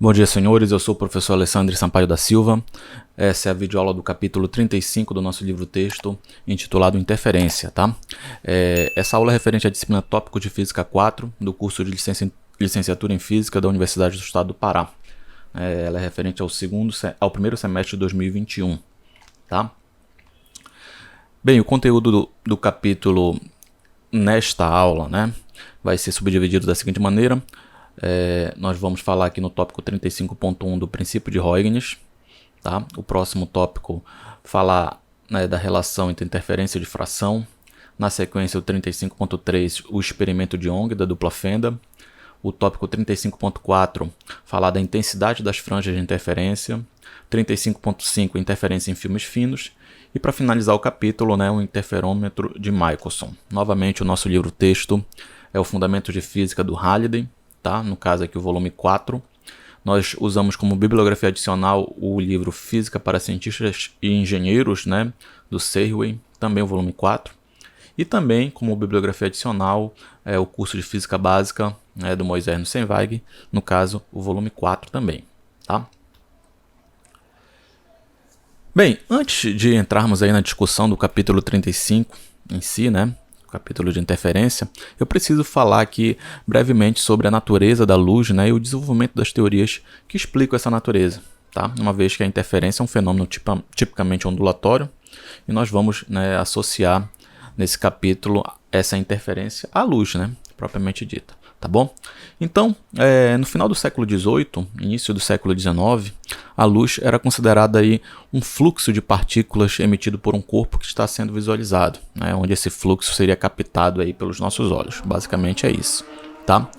Bom dia, senhores. Eu sou o professor Alessandro Sampaio da Silva. Essa é a videoaula do capítulo 35 do nosso livro-texto, intitulado Interferência, tá? Essa aula é referente à disciplina Tópico de Física 4, do curso de Licenciatura em Física da Universidade do Estado do Pará. Ela é referente ao primeiro semestre de 2021, tá? Bem, o conteúdo do capítulo nesta aula, né, vai ser subdividido da seguinte maneira. Nós vamos falar aqui no tópico 35.1 do princípio de Huygens, tá? O próximo tópico falar, né, da relação entre interferência e difração. Na sequência, o 35.3, o experimento de Young da dupla fenda. O tópico 35.4, falar da intensidade das franjas de interferência. 35.5, interferência em filmes finos. E para finalizar o capítulo, né, o interferômetro de Michelson. Novamente, o nosso livro-texto é o Fundamentos de Física do Halliday, tá? No caso aqui o volume 4. Nós usamos como bibliografia adicional o livro Física para Cientistas e Engenheiros, né, do Serway, também o volume 4. E também como bibliografia adicional o curso de Física Básica, né, do Moisés Nussweig, no caso o volume 4 também, tá? Bem, antes de entrarmos aí na discussão do capítulo 35 em si, né, capítulo de interferência, eu preciso falar aqui brevemente sobre a natureza da luz, né, e o desenvolvimento das teorias que explicam essa natureza, tá? Uma vez que a interferência é um fenômeno tipicamente ondulatório, e nós vamos, né, associar nesse capítulo essa interferência à luz, né, propriamente dita, tá bom? Então, no final do século XVIII, início do século XIX, a luz era considerada aí um fluxo de partículas emitido por um corpo que está sendo visualizado, né, onde esse fluxo seria captado aí pelos nossos olhos. Basicamente é isso, tá?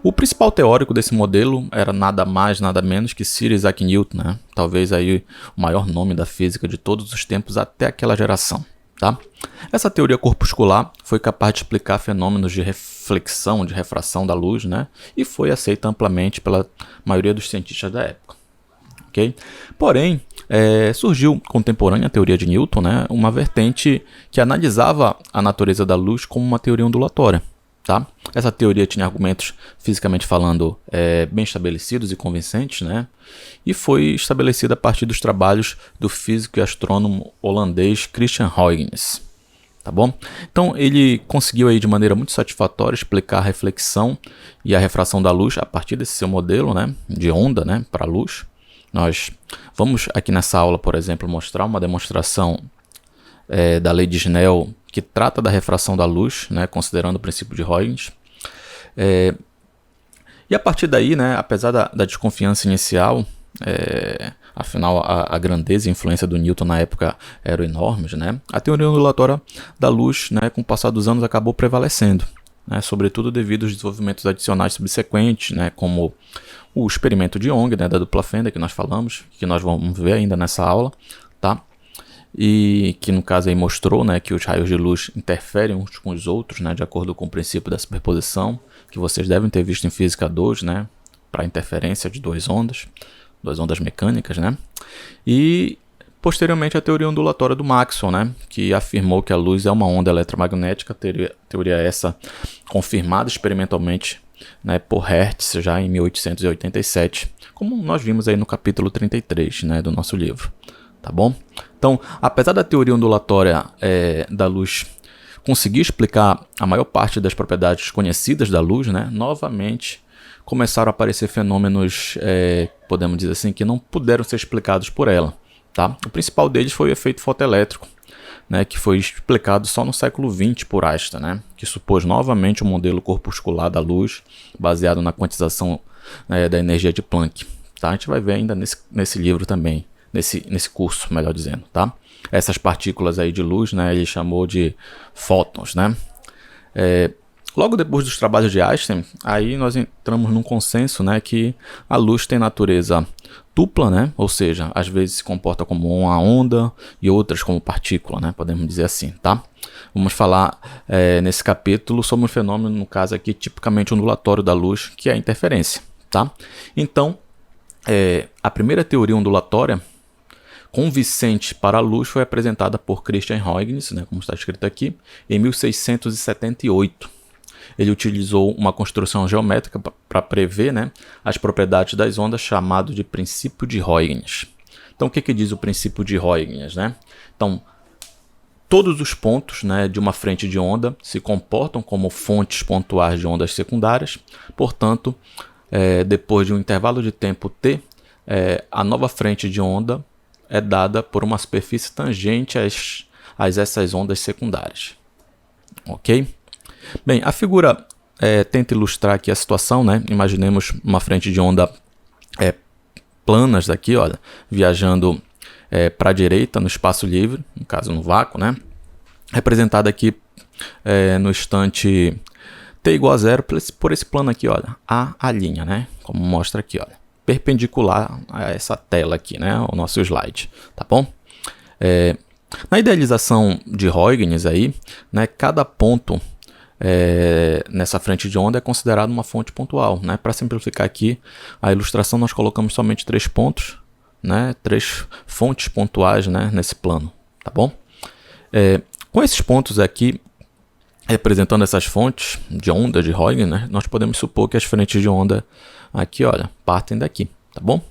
O principal teórico desse modelo era nada mais, nada menos que Sir Isaac Newton, né? Talvez aí o maior nome da física de todos os tempos até aquela geração, tá? Essa teoria corpuscular foi capaz de explicar fenômenos de reflexão, de refração da luz, né? E foi aceita amplamente pela maioria dos cientistas da época. Okay? Porém, surgiu contemporânea à teoria de Newton, né, uma vertente que analisava a natureza da luz como uma teoria ondulatória. Tá? Essa teoria tinha argumentos, fisicamente falando, bem estabelecidos e convincentes, né? E foi estabelecida a partir dos trabalhos do físico e astrônomo holandês Christian Huygens. Tá bom? Então ele conseguiu aí de maneira muito satisfatória explicar a reflexão e a refração da luz a partir desse seu modelo, né, de onda, né, para a luz. Nós vamos aqui nessa aula, por exemplo, mostrar uma demonstração da lei de Snell que trata da refração da luz, né, considerando o princípio de Huygens. E a partir daí, né, apesar da desconfiança inicial, afinal a grandeza e influência do Newton na época eram enormes, né, a teoria ondulatória da luz, né, com o passar dos anos acabou prevalecendo, né, sobretudo devido aos desenvolvimentos adicionais subsequentes, né, como o experimento de Young, né, da dupla fenda que nós falamos, que nós vamos ver ainda nessa aula, tá? E que no caso aí mostrou, né, que os raios de luz interferem uns com os outros, né, de acordo com o princípio da superposição, que vocês devem ter visto em Física 2, né, para interferência de duas ondas mecânicas, né? E posteriormente a teoria ondulatória do Maxwell, né, que afirmou que a luz é uma onda eletromagnética, teoria essa confirmada experimentalmente, né, por Hertz já em 1887, como nós vimos aí no capítulo 33, né, do nosso livro, tá bom? Então, apesar da teoria ondulatória da luz conseguir explicar a maior parte das propriedades conhecidas da luz, né, novamente começaram a aparecer fenômenos, podemos dizer assim, que não puderam ser explicados por ela, tá? O principal deles foi o efeito fotoelétrico, né, que foi explicado só no século XX por Einstein, né, que supôs novamente o modelo corpuscular da luz, baseado na quantização, né, da energia de Planck. Tá? A gente vai ver ainda nesse livro também, nesse curso, melhor dizendo. Tá? Essas partículas aí de luz, né, ele chamou de fótons. Né? Logo depois dos trabalhos de Einstein, aí nós entramos num consenso, né, que a luz tem natureza dupla, né, ou seja, às vezes se comporta como uma onda e outras como partícula, né, podemos dizer assim, tá? Vamos falar nesse capítulo sobre um fenômeno, no caso aqui, tipicamente ondulatório da luz, que é a interferência, tá? Então, a primeira teoria ondulatória convincente para a luz foi apresentada por Christian Huygens, né, como está escrito aqui, em 1678. ele utilizou uma construção geométrica para prever, né, as propriedades das ondas, chamado de princípio de Huygens. Então, o que diz o princípio de Huygens, né? Então, todos os pontos, né, de uma frente de onda se comportam como fontes pontuais de ondas secundárias. Portanto, depois de um intervalo de tempo t, a nova frente de onda é dada por uma superfície tangente a essas ondas secundárias. Ok? Bem, a figura tenta ilustrar aqui a situação, né? Imaginemos uma frente de onda planas daqui, olha, viajando para a direita no espaço livre, no caso no vácuo, né? Representada aqui no instante t igual a zero por esse plano aqui, olha, a linha, né? Como mostra aqui, olha, perpendicular a essa tela aqui, né? O nosso slide, tá bom? Na idealização de Huygens aí, né? Cada ponto nessa frente de onda é considerado uma fonte pontual, né? Para simplificar aqui a ilustração, nós colocamos somente 3 pontos, né? 3 fontes pontuais, né? Nesse plano, tá bom? Com esses pontos aqui representando essas fontes de onda de Huygens, né? Nós podemos supor que as frentes de onda aqui, olha, partem daqui, tá bom?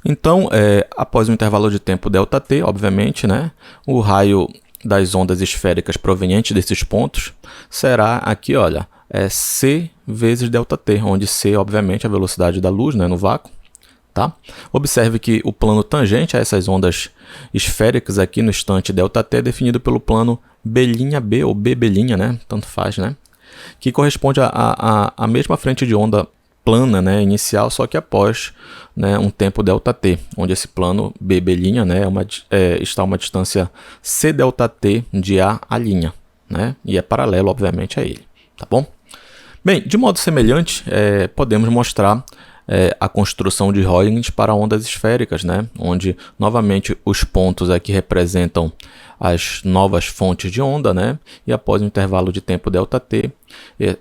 Então, após um intervalo de tempo ΔT, obviamente, né? O raio das ondas esféricas provenientes desses pontos será aqui, olha, c vezes ΔT, onde c, obviamente, é a velocidade da luz, né, no vácuo, tá? Observe que o plano tangente a essas ondas esféricas aqui no instante ΔT é definido pelo plano B', ou B', né, tanto faz, né, que corresponde à mesma frente de onda plana, né, inicial, só que após, né, um tempo ΔT, onde esse plano B', né, está a uma distância cΔT de A, né, e é paralelo, obviamente, a ele, tá bom? Bem, de modo semelhante, podemos mostrar a construção de Huygens para ondas esféricas, né, onde, novamente, os pontos aqui representam as novas fontes de onda, né, e após um intervalo de tempo ΔT,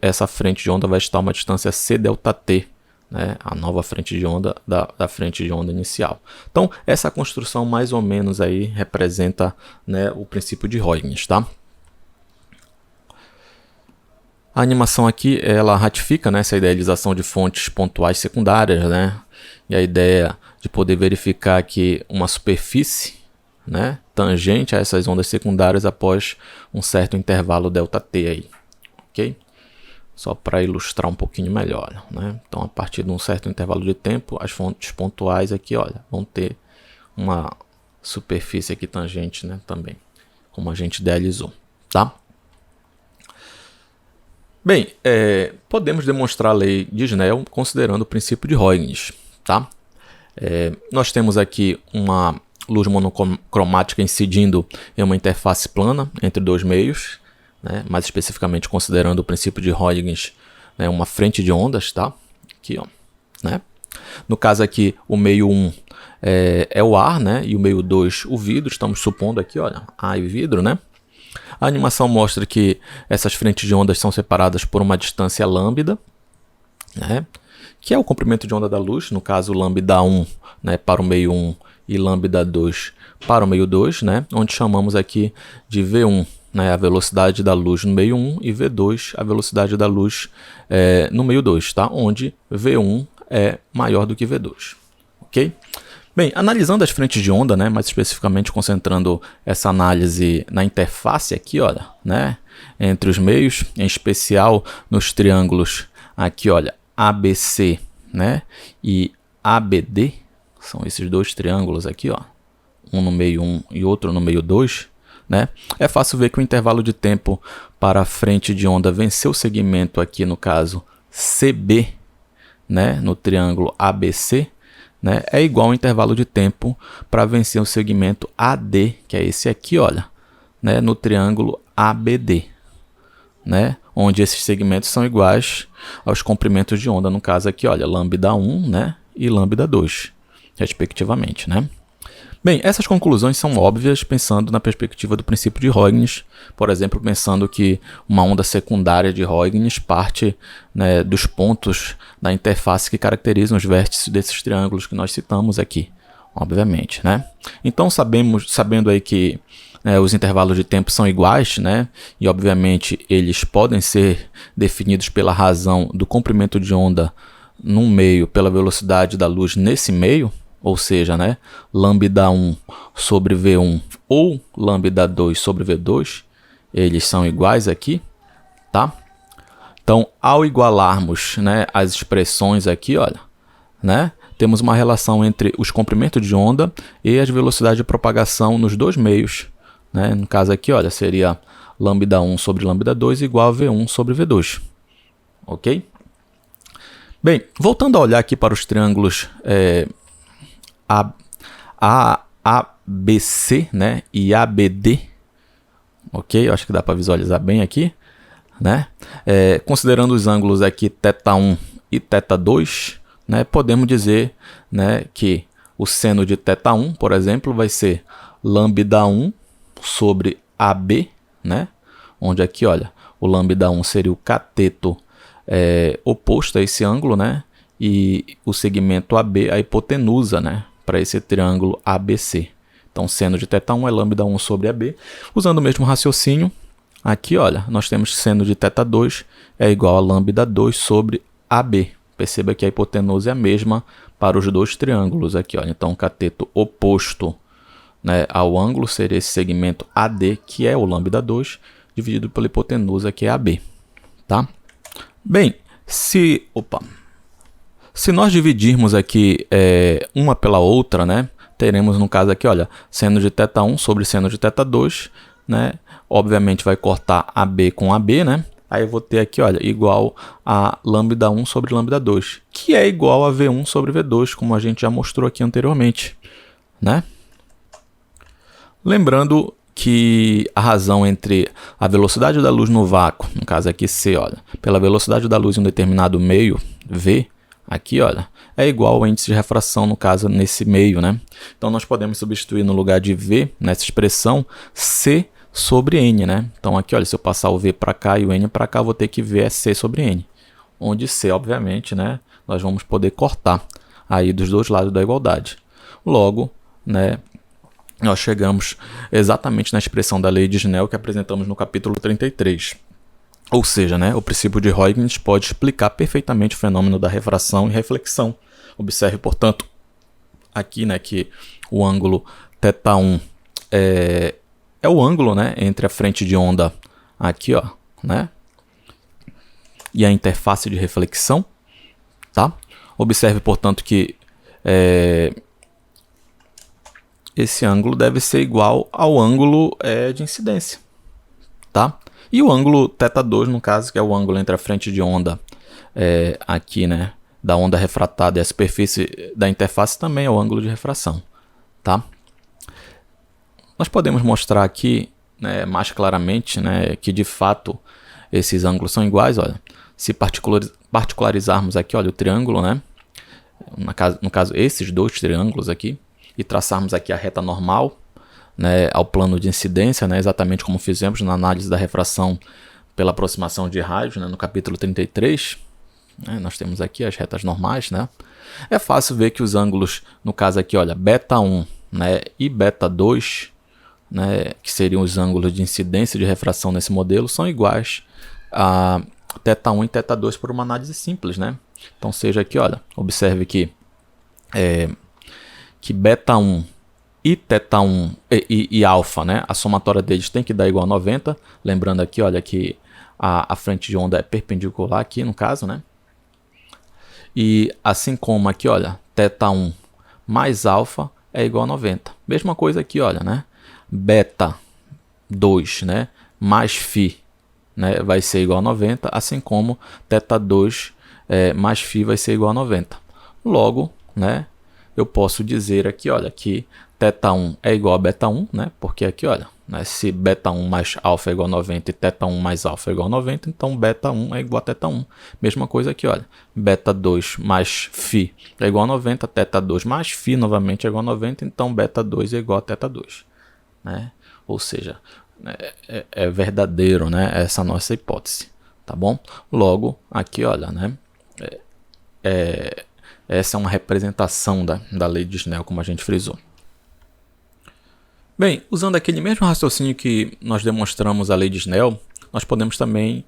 essa frente de onda vai estar a uma distância cΔT, né, a nova frente de onda da frente de onda inicial. Então, essa construção mais ou menos aí representa, né, o princípio de Huygens, tá? A animação aqui, ela ratifica, né, essa idealização de fontes pontuais secundárias, né, e a ideia de poder verificar aqui uma superfície, né, tangente a essas ondas secundárias após um certo intervalo ΔT aí, ok? Só para ilustrar um pouquinho melhor, né? Então, a partir de um certo intervalo de tempo, as fontes pontuais aqui, olha, vão ter uma superfície aqui tangente, né, também, como a gente idealizou, tá? Bem, podemos demonstrar a lei de Snell considerando o princípio de Huygens, tá? Nós temos aqui uma luz monocromática incidindo em uma interface plana entre dois meios, né? Mais especificamente considerando o princípio de Huygens, né? Uma frente de ondas, tá? Aqui, ó, né? No caso aqui, o meio 1 é o ar, né? E o meio 2 o vidro, estamos supondo aqui, olha, ar e vidro, né? A animação mostra que essas frentes de ondas são separadas por uma distância lambda, né, que é o comprimento de onda da luz, no caso lambda 1, né, para o meio 1 e lambda 2 para o meio 2, né, onde chamamos aqui de V1, né, a velocidade da luz no meio 1 e V2 a velocidade da luz no meio 2, tá, onde V1 é maior do que V2, ok? Bem, analisando as frentes de onda, né, mais especificamente concentrando essa análise na interface aqui, olha, né, entre os meios, em especial nos triângulos aqui, olha, ABC, né, e ABD, são esses dois triângulos aqui, ó, um no meio 1 e outro no meio 2, né, é fácil ver que o intervalo de tempo para a frente de onda vencer o segmento aqui, no caso CB, né, no triângulo ABC, né, é igual ao intervalo de tempo para vencer o segmento AD, que é esse aqui, olha, né, no triângulo ABD, né, onde esses segmentos são iguais aos comprimentos de onda, no caso aqui, olha, lambda 1, né, e lambda 2, respectivamente, né. Bem, essas conclusões são óbvias pensando na perspectiva do princípio de Huygens, por exemplo, pensando que uma onda secundária de Huygens parte, né, dos pontos da interface que caracterizam os vértices desses triângulos que nós citamos aqui, obviamente, né? Então, sabendo aí que os intervalos de tempo são iguais, né? E obviamente eles podem ser definidos pela razão do comprimento de onda num meio pela velocidade da luz nesse meio, ou seja, né, lambda1 sobre V1 ou lambda2 sobre V2, eles são iguais aqui, tá? Então, ao igualarmos, né, as expressões aqui, olha, né, temos uma relação entre os comprimentos de onda e as velocidades de propagação nos dois meios, né? No caso aqui, olha, seria lambda1 sobre lambda2 igual a V1 sobre V2, ok? Bem, voltando a olhar aqui para os triângulos ABC, né, e ABD, ok? Eu acho que dá para visualizar bem aqui, né? Considerando os ângulos aqui θ1 e θ2, né, podemos dizer, né, que o seno de θ1, por exemplo, vai ser lambda1 sobre AB, né? Onde aqui, olha, o lambda1 seria o cateto oposto a esse ângulo, né? E o segmento AB, a hipotenusa, né, para esse triângulo ABC. Então, seno de θ1 é lambda1 sobre AB. Usando o mesmo raciocínio, aqui, olha, nós temos seno de θ2 é igual a lambda2 sobre AB. Perceba que a hipotenusa é a mesma para os dois triângulos aqui, olha. Então, o cateto oposto, né, ao ângulo seria esse segmento AD, que é o lambda2, dividido pela hipotenusa, que é AB, tá? Bem, se nós dividirmos aqui uma pela outra, né, teremos no caso aqui, olha, seno de θ1 sobre seno de θ2, né? Obviamente vai cortar AB com AB, né? Aí eu vou ter aqui, olha, igual a lambda1 sobre lambda2, que é igual a V1 sobre V2, como a gente já mostrou aqui anteriormente, né? Lembrando que a razão entre a velocidade da luz no vácuo, no caso aqui C, olha, pela velocidade da luz em um determinado meio, V, aqui, olha, é igual ao índice de refração, no caso, nesse meio, né? Então, nós podemos substituir no lugar de V, nessa expressão, C sobre N, né? Então, aqui, olha, se eu passar o V para cá e o N para cá, eu vou ter que V é C sobre N. Onde C, obviamente, né, nós vamos poder cortar aí dos dois lados da igualdade. Logo, né, nós chegamos exatamente na expressão da lei de Snell que apresentamos no capítulo 33. Ou seja, né, o princípio de Huygens pode explicar perfeitamente o fenômeno da refração e reflexão. Observe, portanto, aqui, né, que o ângulo θ1 é o ângulo, né, entre a frente de onda aqui, ó, né, e a interface de reflexão, tá? Observe, portanto, que esse ângulo deve ser igual ao ângulo de incidência, tá? E o ângulo θ2, no caso, que é o ângulo entre a frente de onda aqui, né, da onda refratada e a superfície da interface, também é o ângulo de refração, tá? Nós podemos mostrar aqui, né, mais claramente, né, que de fato esses ângulos são iguais, olha. Se particularizarmos aqui, olha, o triângulo, né, no caso esses dois triângulos aqui, e traçarmos aqui a reta normal, né, ao plano de incidência, né, exatamente como fizemos na análise da refração pela aproximação de raios, né, no capítulo 33, né, nós temos aqui as retas normais, né, é fácil ver que os ângulos, no caso aqui, olha, β1, né, e β2, né, que seriam os ângulos de incidência e de refração nesse modelo, são iguais a θ1 e θ2 por uma análise simples, né? Então, seja aqui, olha, observe que β1 e θ1 e alfa, né, a somatória deles tem que dar igual a 90, lembrando aqui, olha, que a frente de onda é perpendicular aqui, no caso, né? E assim como aqui, olha, θ1 mais alfa é igual a 90. Mesma coisa aqui, olha, né? β2, né, mais φ, né, vai ser igual a 90, assim como θ2 mais φ vai ser igual a 90. Logo, né, eu posso dizer aqui, olha, que θ1 é igual a β1, né, porque aqui, olha, né, se β1 mais alfa é igual a 90 e θ1 mais alfa é igual a 90, então β1 é igual a θ1. Mesma coisa aqui, olha, β2 mais φ é igual a 90, θ2 mais φ novamente é igual a 90, então β2 é igual a θ2. Né? Ou seja, é verdadeiro, né, essa nossa hipótese, tá bom? Logo, aqui, olha, né, essa é uma representação da lei de Snell, como a gente frisou. Bem, usando aquele mesmo raciocínio que nós demonstramos a lei de Snell, nós podemos também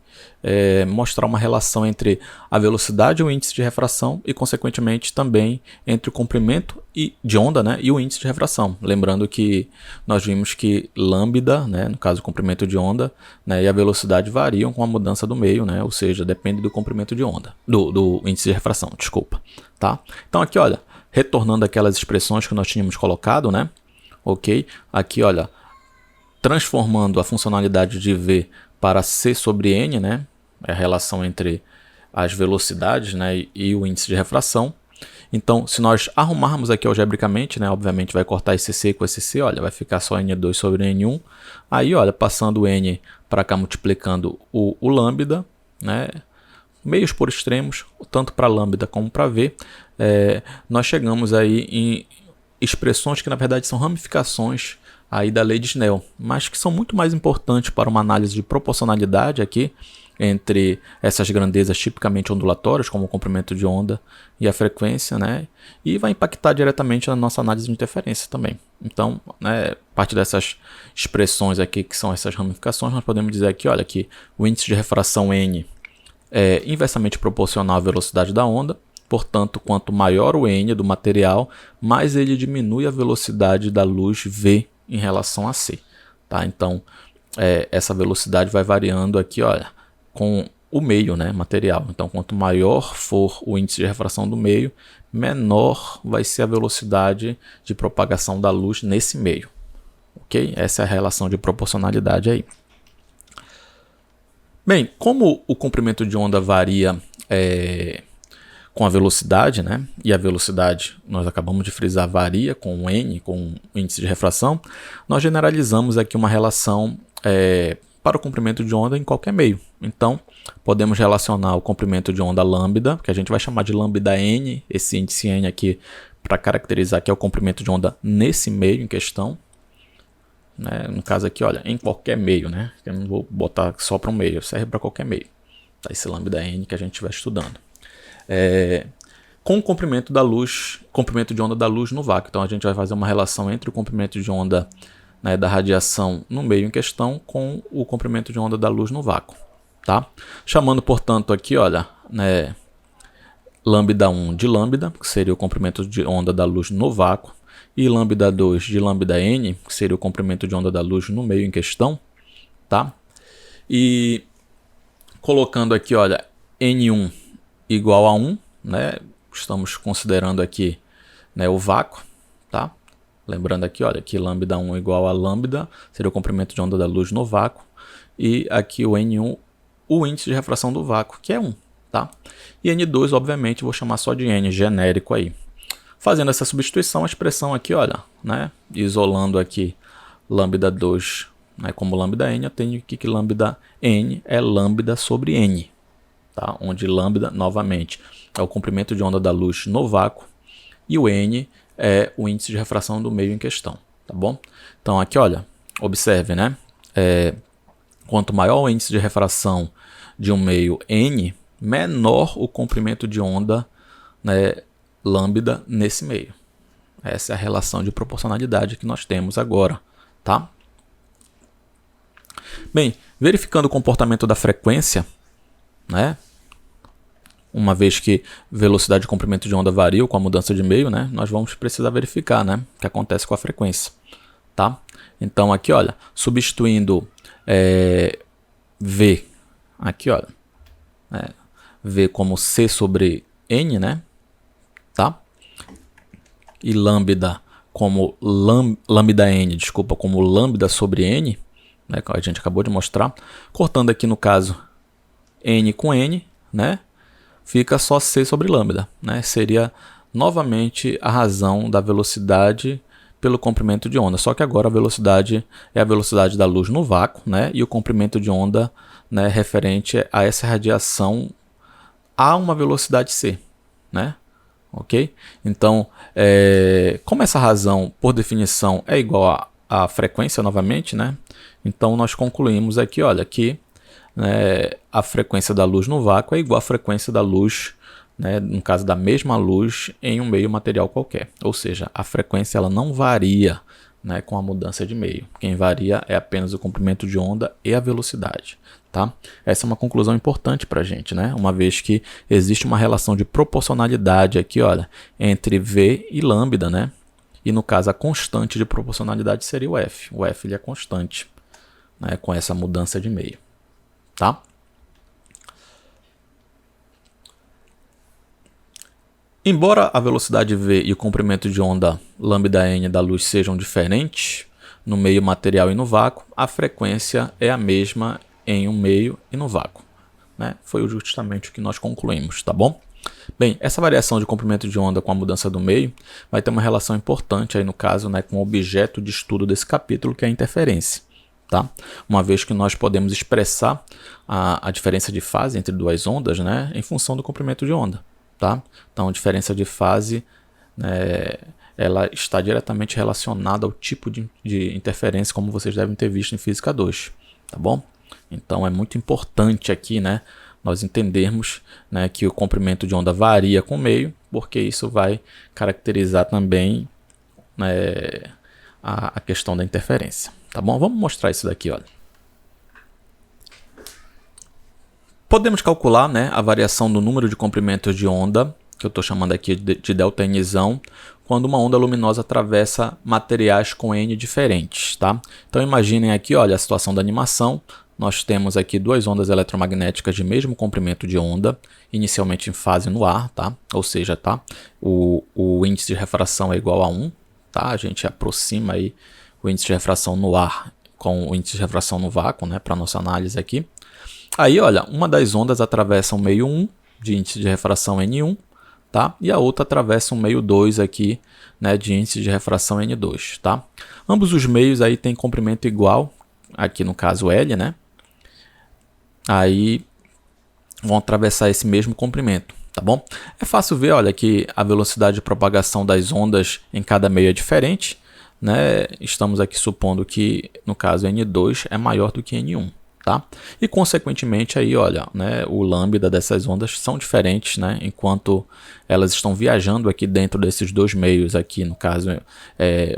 mostrar uma relação entre a velocidade e o índice de refração e, consequentemente, também entre o comprimento de onda, né, e o índice de refração. Lembrando que nós vimos que lambda, né, no caso o comprimento de onda, né, e a velocidade variam com a mudança do meio, né, ou seja, depende do comprimento de onda, do índice de refração, desculpa. Tá? Então aqui, olha, retornando aquelas expressões que nós tínhamos colocado, né, ok? Aqui, olha, transformando a funcionalidade de V para C sobre N, né? É a relação entre as velocidades, né, e o índice de refração. Então, se nós arrumarmos aqui algebricamente, né, obviamente vai cortar esse C com esse C, olha, vai ficar só N2 sobre N1. Aí, olha, passando o N para cá, multiplicando o lambda, né, meios por extremos, tanto para lambda como para V, nós chegamos aí em expressões que na verdade são ramificações aí da lei de Snell, mas que são muito mais importantes para uma análise de proporcionalidade aqui entre essas grandezas tipicamente ondulatórias, como o comprimento de onda e a frequência, né? E vai impactar diretamente na nossa análise de interferência também. Então, né, parte dessas expressões aqui, que são essas ramificações, nós podemos dizer aqui, olha, que o índice de refração N é inversamente proporcional à velocidade da onda. Portanto, quanto maior o N do material, mais ele diminui a velocidade da luz V em relação a C. Tá? Então, essa velocidade vai variando aqui, olha, com o meio, né, material. Então, quanto maior for o índice de refração do meio, menor vai ser a velocidade de propagação da luz nesse meio. Ok? Essa é a relação de proporcionalidade aí. Bem, como o comprimento de onda varia com a velocidade, né? E a velocidade, nós acabamos de frisar, varia com o N, com o índice de refração, nós generalizamos aqui uma relação para o comprimento de onda em qualquer meio. Então, podemos relacionar o comprimento de onda lambda, que a gente vai chamar de lambda N, esse índice N aqui, para caracterizar que é o comprimento de onda nesse meio em questão. Né? No caso aqui, olha, em qualquer meio, né? Eu não vou botar só para um meio, serve para qualquer meio. Tá? Esse lambda N que a gente estiver estudando. Com o comprimento da luz, comprimento de onda da luz no vácuo. Então a gente vai fazer uma relação entre o comprimento de onda, né, da radiação no meio em questão com o comprimento de onda da luz no vácuo. Tá? Chamando, portanto, aqui, olha, né, lambda 1 de lambda, que seria o comprimento de onda da luz no vácuo, e lambda 2 de lambda n, que seria o comprimento de onda da luz no meio em questão. Tá? E colocando aqui, olha, N1 igual a 1, né? Estamos considerando aqui, né, o vácuo, tá? Lembrando aqui, olha, que lambda 1 igual a lambda, seria o comprimento de onda da luz no vácuo, e aqui o N1, o índice de refração do vácuo, que é 1, tá? E N2, obviamente, vou chamar só de N, genérico aí. Fazendo essa substituição, a expressão aqui, olha, né, isolando aqui lambda 2, né, como lambda n, eu tenho aqui que lambda n é lambda sobre n. Tá? Onde lambda, novamente, é o comprimento de onda da luz no vácuo e o N é o índice de refração do meio em questão. Tá bom? Então aqui, olha, observe, né? Quanto maior o índice de refração de um meio N, menor o comprimento de onda, né, lambda nesse meio. Essa é a relação de proporcionalidade que nós temos agora. Tá? Bem, verificando o comportamento da frequência, né? Uma vez que velocidade e comprimento de onda variam com a mudança de meio, né? Nós vamos precisar verificar, né, o que acontece com a frequência. Tá? Então aqui, olha, substituindo V, aqui, olha, V como C sobre N, né? Tá? E lambda como lambda N, desculpa, como lambda sobre N, né, que a gente acabou de mostrar. Cortando aqui no caso N com N, né? Fica só C sobre lambda, né? Seria novamente a razão da velocidade pelo comprimento de onda, só que agora a velocidade é a velocidade da luz no vácuo, né? E o comprimento de onda, né, referente a essa radiação a uma velocidade C, né? Ok? Então, como essa razão, por definição, é igual à frequência novamente, né? Então nós concluímos aqui, olha, que a frequência da luz no vácuo é igual à frequência da luz, né, no caso da mesma luz, em um meio material qualquer. Ou seja, a frequência ela não varia, né, com a mudança de meio. Quem varia é apenas o comprimento de onda e a velocidade. Tá? Essa é uma conclusão importante para a gente, né? Uma vez que existe uma relação de proporcionalidade aqui, olha, entre V e lambda, né? E no caso a constante de proporcionalidade seria o F. O F ele é constante, né, com essa mudança de meio. Tá? Embora a velocidade v e o comprimento de onda lambda-n da luz sejam diferentes no meio material e no vácuo, a frequência é a mesma em um meio e no vácuo, né? Foi justamente o que nós concluímos, tá bom? Bem, essa variação de comprimento de onda com a mudança do meio vai ter uma relação importante aí no caso, né, com o objeto de estudo desse capítulo, que é a interferência. Tá? Uma vez que nós podemos expressar a diferença de fase entre duas ondas, né, em função do comprimento de onda. Tá? Então, a diferença de fase, né, ela está diretamente relacionada ao tipo de interferência, como vocês devem ter visto em Física 2. Tá bom? Então, é muito importante aqui, né, nós entendermos, né, que o comprimento de onda varia com o meio, porque isso vai caracterizar também, né, a questão da interferência. Tá bom? Vamos mostrar isso daqui, olha. Podemos calcular, né, a variação do número de comprimentos de onda, que eu estou chamando aqui de ΔNzão, quando uma onda luminosa atravessa materiais com N diferentes. Tá? Então imaginem aqui, olha, a situação da animação. Nós temos aqui duas ondas eletromagnéticas de mesmo comprimento de onda, inicialmente em fase no ar, tá? Ou seja, tá? O índice de refração é igual a 1, tá? A gente aproxima aí o índice de refração no ar com o índice de refração no vácuo, né, para nossa análise aqui. Aí, olha, uma das ondas atravessa um meio 1 de índice de refração N1, tá? E a outra atravessa um meio 2 aqui, né, de índice de refração N2, tá? Ambos os meios aí têm comprimento igual, aqui no caso L, né? Aí vão atravessar esse mesmo comprimento, tá bom? É fácil ver, olha, que a velocidade de propagação das ondas em cada meio é diferente, né? Estamos aqui supondo que, no caso, N2 é maior do que N1, tá? E, consequentemente, aí, olha, né, o lambda dessas ondas são diferentes, né? Enquanto elas estão viajando aqui dentro desses dois meios aqui, no caso,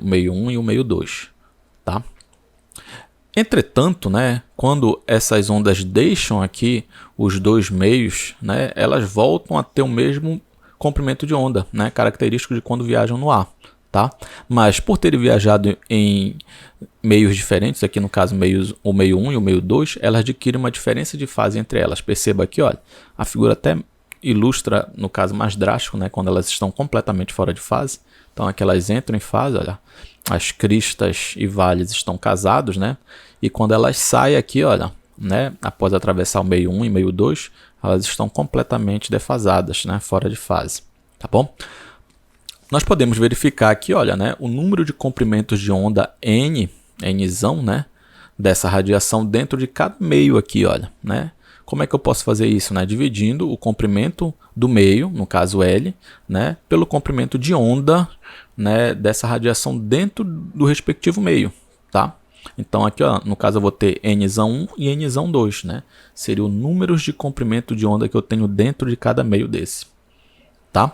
o meio 1 e o meio 2, tá? Entretanto, né, quando essas ondas deixam aqui os dois meios, né, elas voltam a ter o mesmo comprimento de onda, né, característico de quando viajam no ar. Tá? Mas por terem viajado em meios diferentes, aqui no caso o meio 1 e o meio 2, elas adquirem uma diferença de fase entre elas. Perceba aqui, olha, a figura até ilustra, no caso mais drástico, né, quando elas estão completamente fora de fase. Então aqui elas entram em fase, olha, as cristas e vales estão casados, né? E quando elas saem aqui, olha, né, após atravessar o meio 1 e meio 2, elas estão completamente defasadas, né, fora de fase, tá bom? Nós podemos verificar aqui, olha, né, o número de comprimentos de onda Nzão, né, dessa radiação dentro de cada meio aqui, olha, né? Como é que eu posso fazer isso, né? Dividindo o comprimento do meio, no caso L, né, pelo comprimento de onda, né, dessa radiação dentro do respectivo meio, tá? Então aqui, ó, no caso eu vou ter Nzão 1 e Nzão 2, né? Seria o número de comprimento de onda que eu tenho dentro de cada meio desse, tá?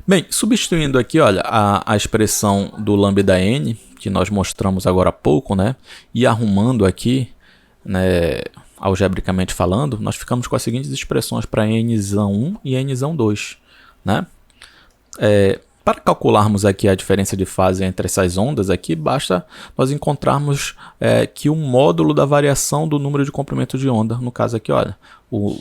Bem, substituindo aqui, olha, a expressão do lambda-n, que nós mostramos agora há pouco, né, e arrumando aqui, né, algebricamente falando, nós ficamos com as seguintes expressões para Nzão 1 e Nzão 2, né? Para calcularmos aqui a diferença de fase entre essas ondas aqui, basta nós encontrarmos que o módulo da variação do número de comprimento de onda, no caso aqui, olha,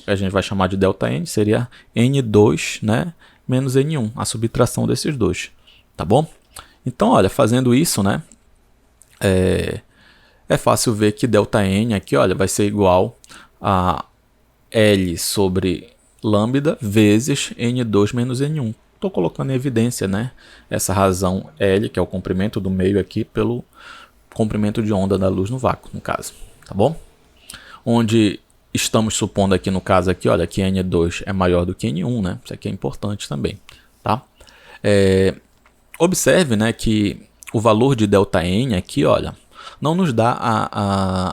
a gente vai chamar de ΔN, seria N2, né, menos N1, a subtração desses dois, tá bom? Então, olha, fazendo isso, né, é fácil ver que ΔN aqui, olha, vai ser igual a L sobre lambda vezes N2 menos N1. Estou colocando em evidência, né, essa razão L, que é o comprimento do meio aqui, pelo comprimento de onda da luz no vácuo, no caso, tá bom? Onde estamos supondo aqui, no caso aqui, olha, que N2 é maior do que N1, né? Isso aqui é importante também, tá? Observe, né, que o valor de ΔN aqui, olha, não nos dá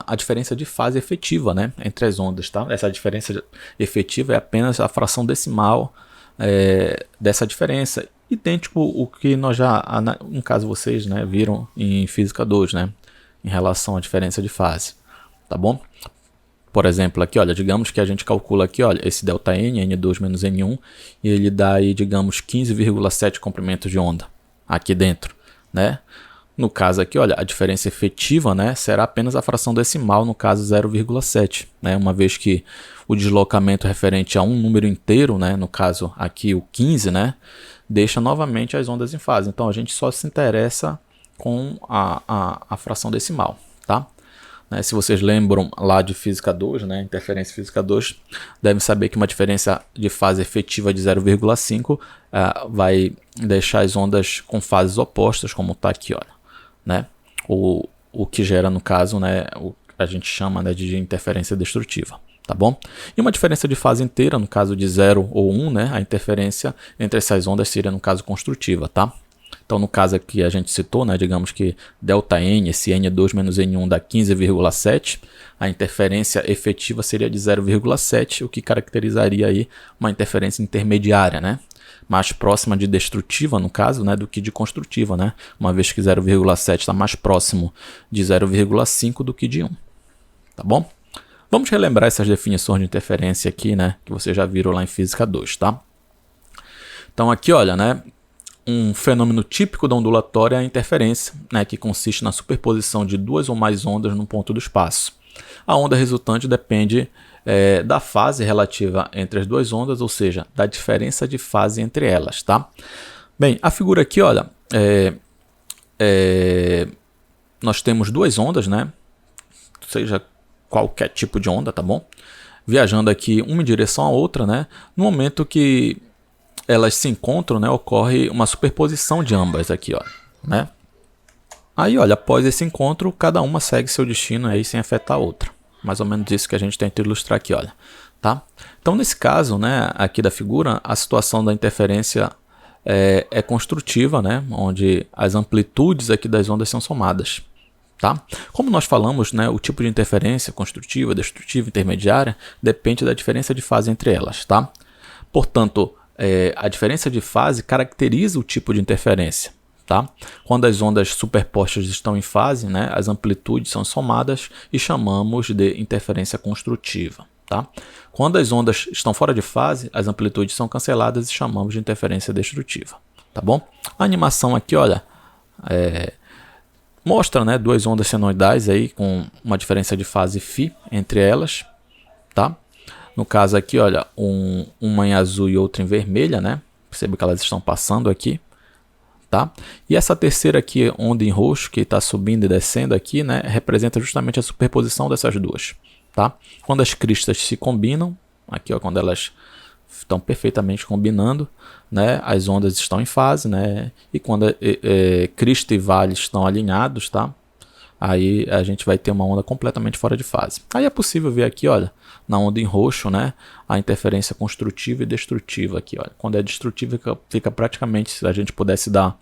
a diferença de fase efetiva, né, entre as ondas, tá? Essa diferença efetiva é apenas a fração decimal dessa diferença. E tem tipo o que nós já, no caso vocês, né, viram em Física 2, né, em relação à diferença de fase, tá bom? Por exemplo, aqui, olha, digamos que a gente calcula aqui, olha, esse ΔN, N2 menos N1, e ele dá aí, digamos, 15,7 comprimentos de onda aqui dentro, né? No caso aqui, olha, a diferença efetiva, né, será apenas a fração decimal, no caso 0,7, né? Uma vez que o deslocamento referente a um número inteiro, né, no caso aqui o 15, né, deixa novamente as ondas em fase. Então a gente só se interessa com a fração decimal, tá? Né, se vocês lembram lá de Física 2, né, Interferência Física 2, devem saber que uma diferença de fase efetiva de 0,5 vai deixar as ondas com fases opostas, como está aqui, olha, né? O que gera, no caso, né, a gente chama, né, de interferência destrutiva. Tá bom? E uma diferença de fase inteira, no caso de 0 ou 1, né, a interferência entre essas ondas seria, no caso, construtiva, tá? Então, no caso aqui a gente citou, né, digamos que ΔN, esse N2 menos N1 dá 15,7, a interferência efetiva seria de 0,7, o que caracterizaria aí uma interferência intermediária, né? Mais próxima de destrutiva, no caso, né, do que de construtiva, né? Uma vez que 0,7 está mais próximo de 0,5 do que de 1, tá bom? Vamos relembrar essas definições de interferência aqui, né, que vocês já viram lá em Física 2, tá? Então aqui, olha, né, um fenômeno típico da ondulatória é a interferência, né, que consiste na superposição de duas ou mais ondas num ponto do espaço. A onda resultante depende da fase relativa entre as duas ondas, ou seja, da diferença de fase entre elas, tá? Bem, a figura aqui, olha, nós temos duas ondas, né, seja qualquer tipo de onda, tá bom? Viajando aqui uma em direção à outra, né, no momento que elas se encontram, né, ocorre uma superposição de ambas aqui, ó, né? Aí, olha, após esse encontro, cada uma segue seu destino aí sem afetar a outra. Mais ou menos isso que a gente tenta ilustrar aqui, olha, tá? Então, nesse caso, né, aqui da figura, a situação da interferência é construtiva, né, onde as amplitudes aqui das ondas são somadas, tá? Como nós falamos, né, o tipo de interferência construtiva, destrutiva, intermediária, depende da diferença de fase entre elas, tá? Portanto, a diferença de fase caracteriza o tipo de interferência, tá? Quando as ondas superpostas estão em fase, né, as amplitudes são somadas e chamamos de interferência construtiva, tá? Quando as ondas estão fora de fase, as amplitudes são canceladas e chamamos de interferência destrutiva, tá bom? A animação aqui, olha, mostra, né, duas ondas senoidais aí com uma diferença de fase φ entre elas, tá? No caso aqui, olha, uma em azul e outra em vermelha, né? Percebe que elas estão passando aqui, tá? E essa terceira aqui, onda em roxo, que está subindo e descendo aqui, né? Representa justamente a superposição dessas duas, tá? Quando as cristas se combinam, aqui, ó, quando elas estão perfeitamente combinando, né? As ondas estão em fase, né? E quando crista e vale estão alinhados, tá? Aí a gente vai ter uma onda completamente fora de fase. Aí é possível ver aqui, olha, na onda em roxo, né, a interferência construtiva e destrutiva aqui, olha. Quando é destrutiva fica praticamente, se a gente pudesse dar,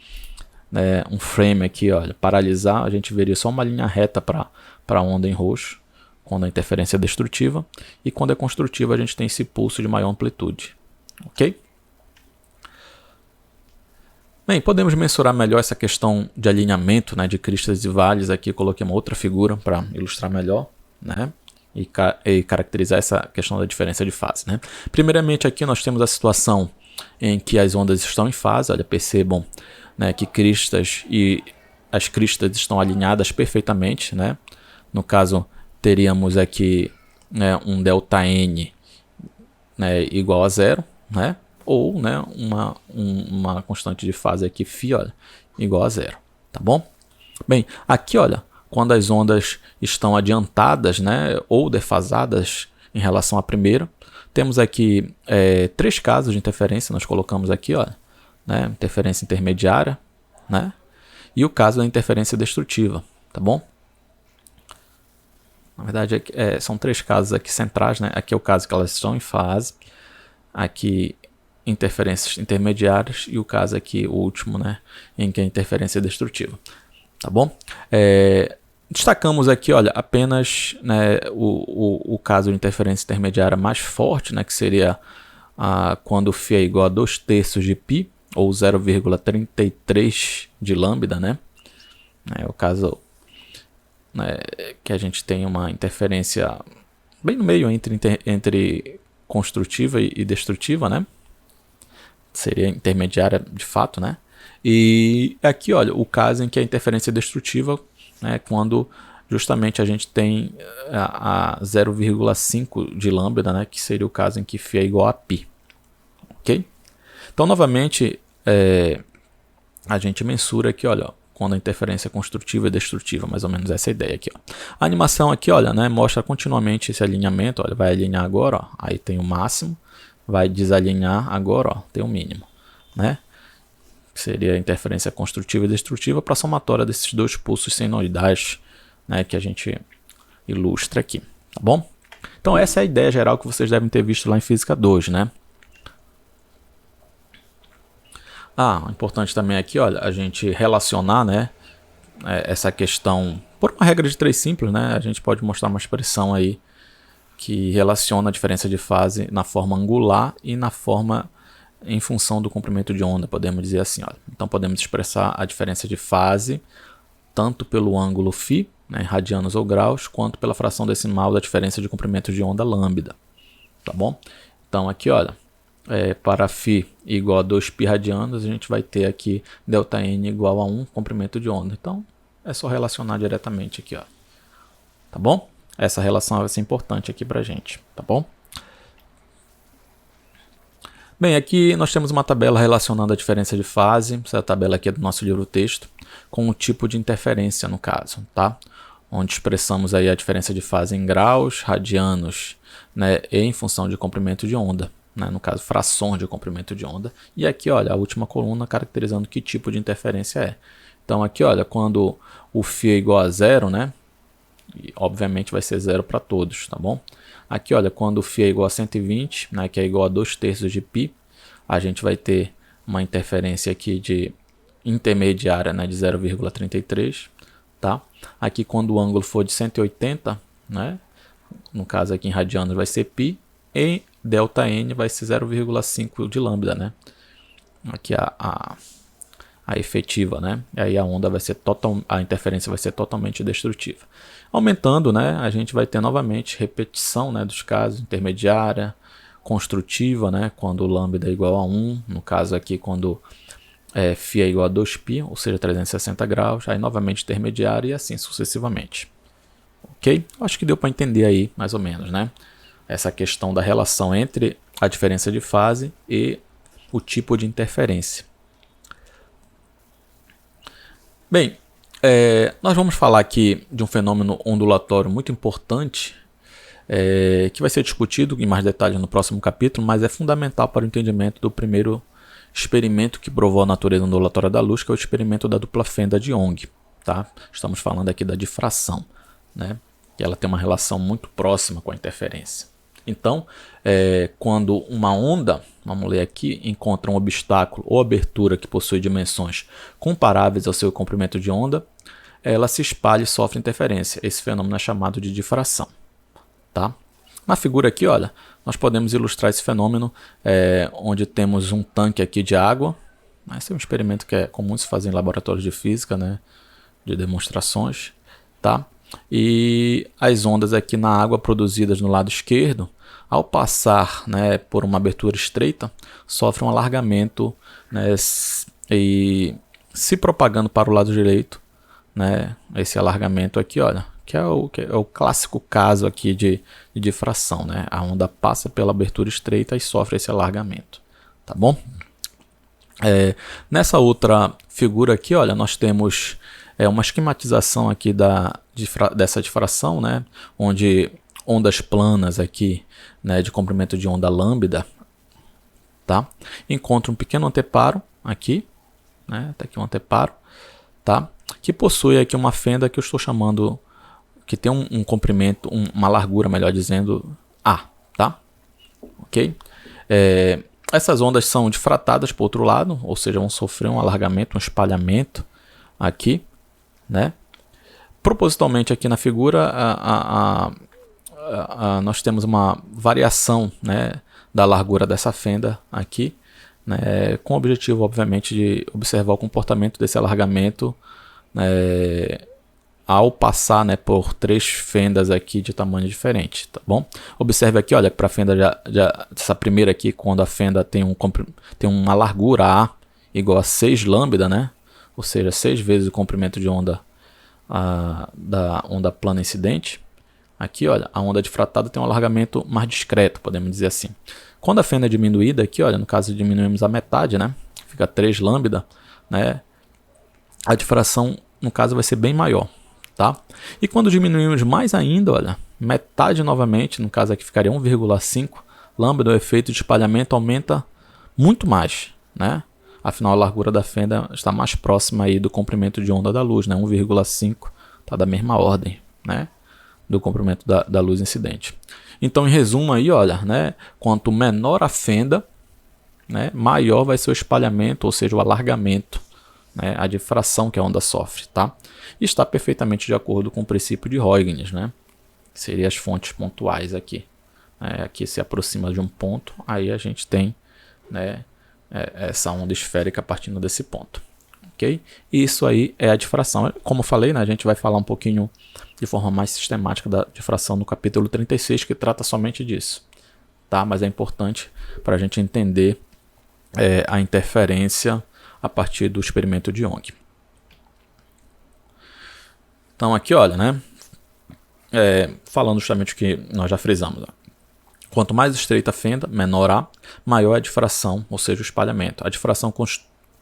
né, um frame aqui, olha, paralisar, a gente veria só uma linha reta para a onda em roxo, quando a interferência é destrutiva, e quando é construtiva a gente tem esse pulso de maior amplitude, ok? Bem, podemos mensurar melhor essa questão de alinhamento, né, de cristas e vales. Aqui eu coloquei uma outra figura para ilustrar melhor, né, e caracterizar essa questão da diferença de fase, né. Primeiramente aqui nós temos a situação em que as ondas estão em fase. Olha, percebam, né, que as cristas estão alinhadas perfeitamente, né. No caso teríamos aqui, né, um ΔN, né, igual a zero, né, ou, né, uma constante de fase aqui, φ, olha, igual a zero, tá bom? Bem, aqui, olha, quando as ondas estão adiantadas, né, ou defasadas em relação à primeira, temos aqui três casos de interferência. Nós colocamos aqui, olha, né, interferência intermediária, né, e o caso da interferência destrutiva, tá bom? Na verdade, são três casos aqui centrais, né? Aqui é o caso que elas estão em fase, aqui interferências intermediárias, e o caso aqui, o último, né, em que a interferência é destrutiva, tá bom? Destacamos aqui, olha, apenas, né, o caso de interferência intermediária mais forte, né, que seria quando φ é igual a 2/3 de π, ou 0,33 de lambda, né? É o caso, né, que a gente tem uma interferência bem no meio entre construtiva e destrutiva, né? Seria intermediária de fato, né? E aqui, olha, o caso em que a interferência é destrutiva, né, quando justamente a gente tem a 0,5 de lambda, né, que seria o caso em que φ é igual a π. Ok? Então, novamente, a gente mensura aqui, olha, quando a interferência é construtiva e destrutiva, mais ou menos essa ideia aqui. Ó. A animação aqui, olha, né, mostra continuamente esse alinhamento, olha, vai alinhar agora, ó, aí tem o máximo, vai desalinhar agora, ó, tem o mínimo, né? Seria a interferência construtiva e destrutiva para a somatória desses dois pulsos senoidais, né, que a gente ilustra aqui, tá bom? Então essa é a ideia geral que vocês devem ter visto lá em Física 2, né? Importante também aqui, olha, a gente relacionar, né, essa questão por uma regra de 3 simples, né? A gente pode mostrar uma expressão aí que relaciona a diferença de fase na forma angular e na forma em função do comprimento de onda, podemos dizer assim, olha. Então podemos expressar a diferença de fase tanto pelo ângulo φ, né, radianos ou graus, quanto pela fração decimal da diferença de comprimento de onda lambda, tá bom? Então aqui, olha, para φ igual a 2π radianos, a gente vai ter aqui ΔN igual a 1 comprimento de onda. Então é só relacionar diretamente aqui, ó, tá bom? Essa relação vai ser importante aqui para a gente, tá bom? Bem, aqui nós temos uma tabela relacionando a diferença de fase, essa tabela aqui é do nosso livro-texto, com o tipo de interferência no caso, tá? Onde expressamos aí a diferença de fase em graus, radianos, né, e em função de comprimento de onda, né, no caso frações de comprimento de onda. E aqui, olha, a última coluna caracterizando que tipo de interferência é. Então aqui, olha, quando o φ é igual a zero, né, e obviamente vai ser zero para todos, tá bom? Aqui, olha, quando o φ é igual a 120, né, que é igual a 2/3 de π, a gente vai ter uma interferência aqui de intermediária, né, de 0,33, tá? Aqui quando o ângulo for de 180, né, no caso aqui em radianos vai ser π, e ΔN vai ser 0,5 de lambda, né? Aqui a efetiva, né? E aí a onda vai ser a interferência vai ser totalmente destrutiva. Aumentando, né, a gente vai ter novamente repetição, né, dos casos, intermediária, construtiva, né, quando o lambda é igual a 1, no caso aqui quando φ é igual a 2π, ou seja, 360 graus, aí novamente intermediária e assim sucessivamente. Ok? Acho que deu para entender aí, mais ou menos, né? Essa questão da relação entre a diferença de fase e o tipo de interferência. Bem, nós vamos falar aqui de um fenômeno ondulatório muito importante, que vai ser discutido em mais detalhes no próximo capítulo, mas é fundamental para o entendimento do primeiro experimento que provou a natureza ondulatória da luz, que é o experimento da dupla fenda de Young. Tá? Estamos falando aqui da difração, né? Que ela tem uma relação muito próxima com a interferência. Então, quando uma onda, vamos ler aqui, encontra um obstáculo ou abertura que possui dimensões comparáveis ao seu comprimento de onda, ela se espalha e sofre interferência. Esse fenômeno é chamado de difração. Tá? Na figura aqui, olha, nós podemos ilustrar esse fenômeno onde temos um tanque aqui de água. Esse é um experimento que é comum se fazer em laboratórios de física, né, de demonstrações. Tá? E as ondas aqui na água produzidas no lado esquerdo, ao passar, né, por uma abertura estreita, sofrem um alargamento, né, e se propagando para o lado direito, né, esse alargamento aqui, olha, que é o clássico caso aqui de difração, né? A onda passa pela abertura estreita e sofre esse alargamento, tá bom? Nessa outra figura aqui, olha, nós temos uma esquematização aqui dessa difração, né? Onde ondas planas aqui, né, de comprimento de onda lambda, tá? Encontra um pequeno anteparo aqui, né? Tá aqui um anteparo, tá? Que possui aqui uma fenda que eu estou chamando, que tem um comprimento, uma largura, melhor dizendo, A, tá? Ok? Essas ondas são difratadas para o outro lado, ou seja, vão sofrer um alargamento, um espalhamento aqui, né? Propositalmente aqui na figura, nós temos uma variação, né, da largura dessa fenda aqui, né, com o objetivo, obviamente, de observar o comportamento desse alargamento, né, ao passar, né, por 3 fendas aqui de tamanho diferente, tá bom? Observe aqui, olha, para a fenda essa primeira aqui, quando a fenda tem uma largura A igual a 6 lambda, né? Ou seja, 6 vezes o comprimento de onda da onda plana incidente. Aqui, olha, a onda difratada tem um alargamento mais discreto, podemos dizer assim. Quando a fenda é diminuída aqui, olha, no caso diminuímos a metade, né? Fica 3 lambda, né? A difração, no caso, vai ser bem maior. Tá? E quando diminuímos mais ainda, olha, metade novamente, no caso aqui ficaria 1,5 lambda, o efeito de espalhamento aumenta muito mais, né? Afinal, a largura da fenda está mais próxima aí do comprimento de onda da luz, né? 1,5 está da mesma ordem, né? Do comprimento da luz incidente. Então, em resumo aí, olha, né? Quanto menor a fenda, né? Maior vai ser o espalhamento, ou seja, o alargamento, né, a difração que a onda sofre, tá? E está perfeitamente de acordo com o princípio de Huygens, né? Que seria as fontes pontuais aqui. Aqui se aproxima de um ponto, aí a gente tem, né, essa onda esférica partindo desse ponto, ok? E isso aí é a difração. Como eu falei, né, a gente vai falar um pouquinho de forma mais sistemática da difração no capítulo 36, que trata somente disso, tá? Mas é importante para a gente entender a interferência a partir do experimento de Young. Então aqui, olha, né? Falando justamente o que nós já frisamos. Ó. Quanto mais estreita a fenda, menor A, maior é a difração, ou seja, o espalhamento. A difração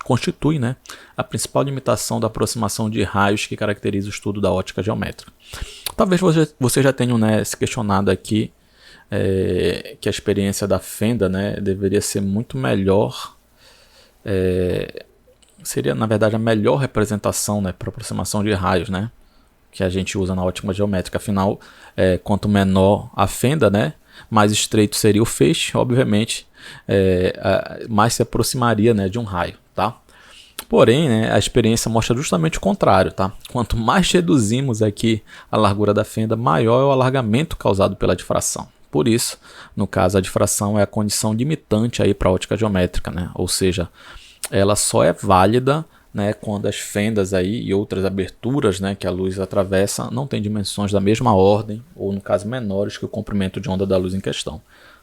constitui, né, a principal limitação da aproximação de raios que caracteriza o estudo da ótica geométrica. Talvez você já tenha, né, se questionado aqui que a experiência da fenda, né, deveria ser muito melhor. Seria, na verdade, a melhor representação, né, para aproximação de raios, né, que a gente usa na ótica geométrica. Afinal, quanto menor a fenda, né, mais estreito seria o feixe, obviamente, mais se aproximaria, né, de um raio, tá? Porém, né, a experiência mostra justamente o contrário, tá? Quanto mais reduzimos aqui a largura da fenda, maior é o alargamento causado pela difração. Por isso, no caso, a difração é a condição limitante aí para a ótica geométrica, né? Ou seja, ela só é válida, né, quando as fendas aí e outras aberturas, né, que a luz atravessa não têm dimensões da mesma ordem, ou no caso menores que o comprimento de onda da luz em questão,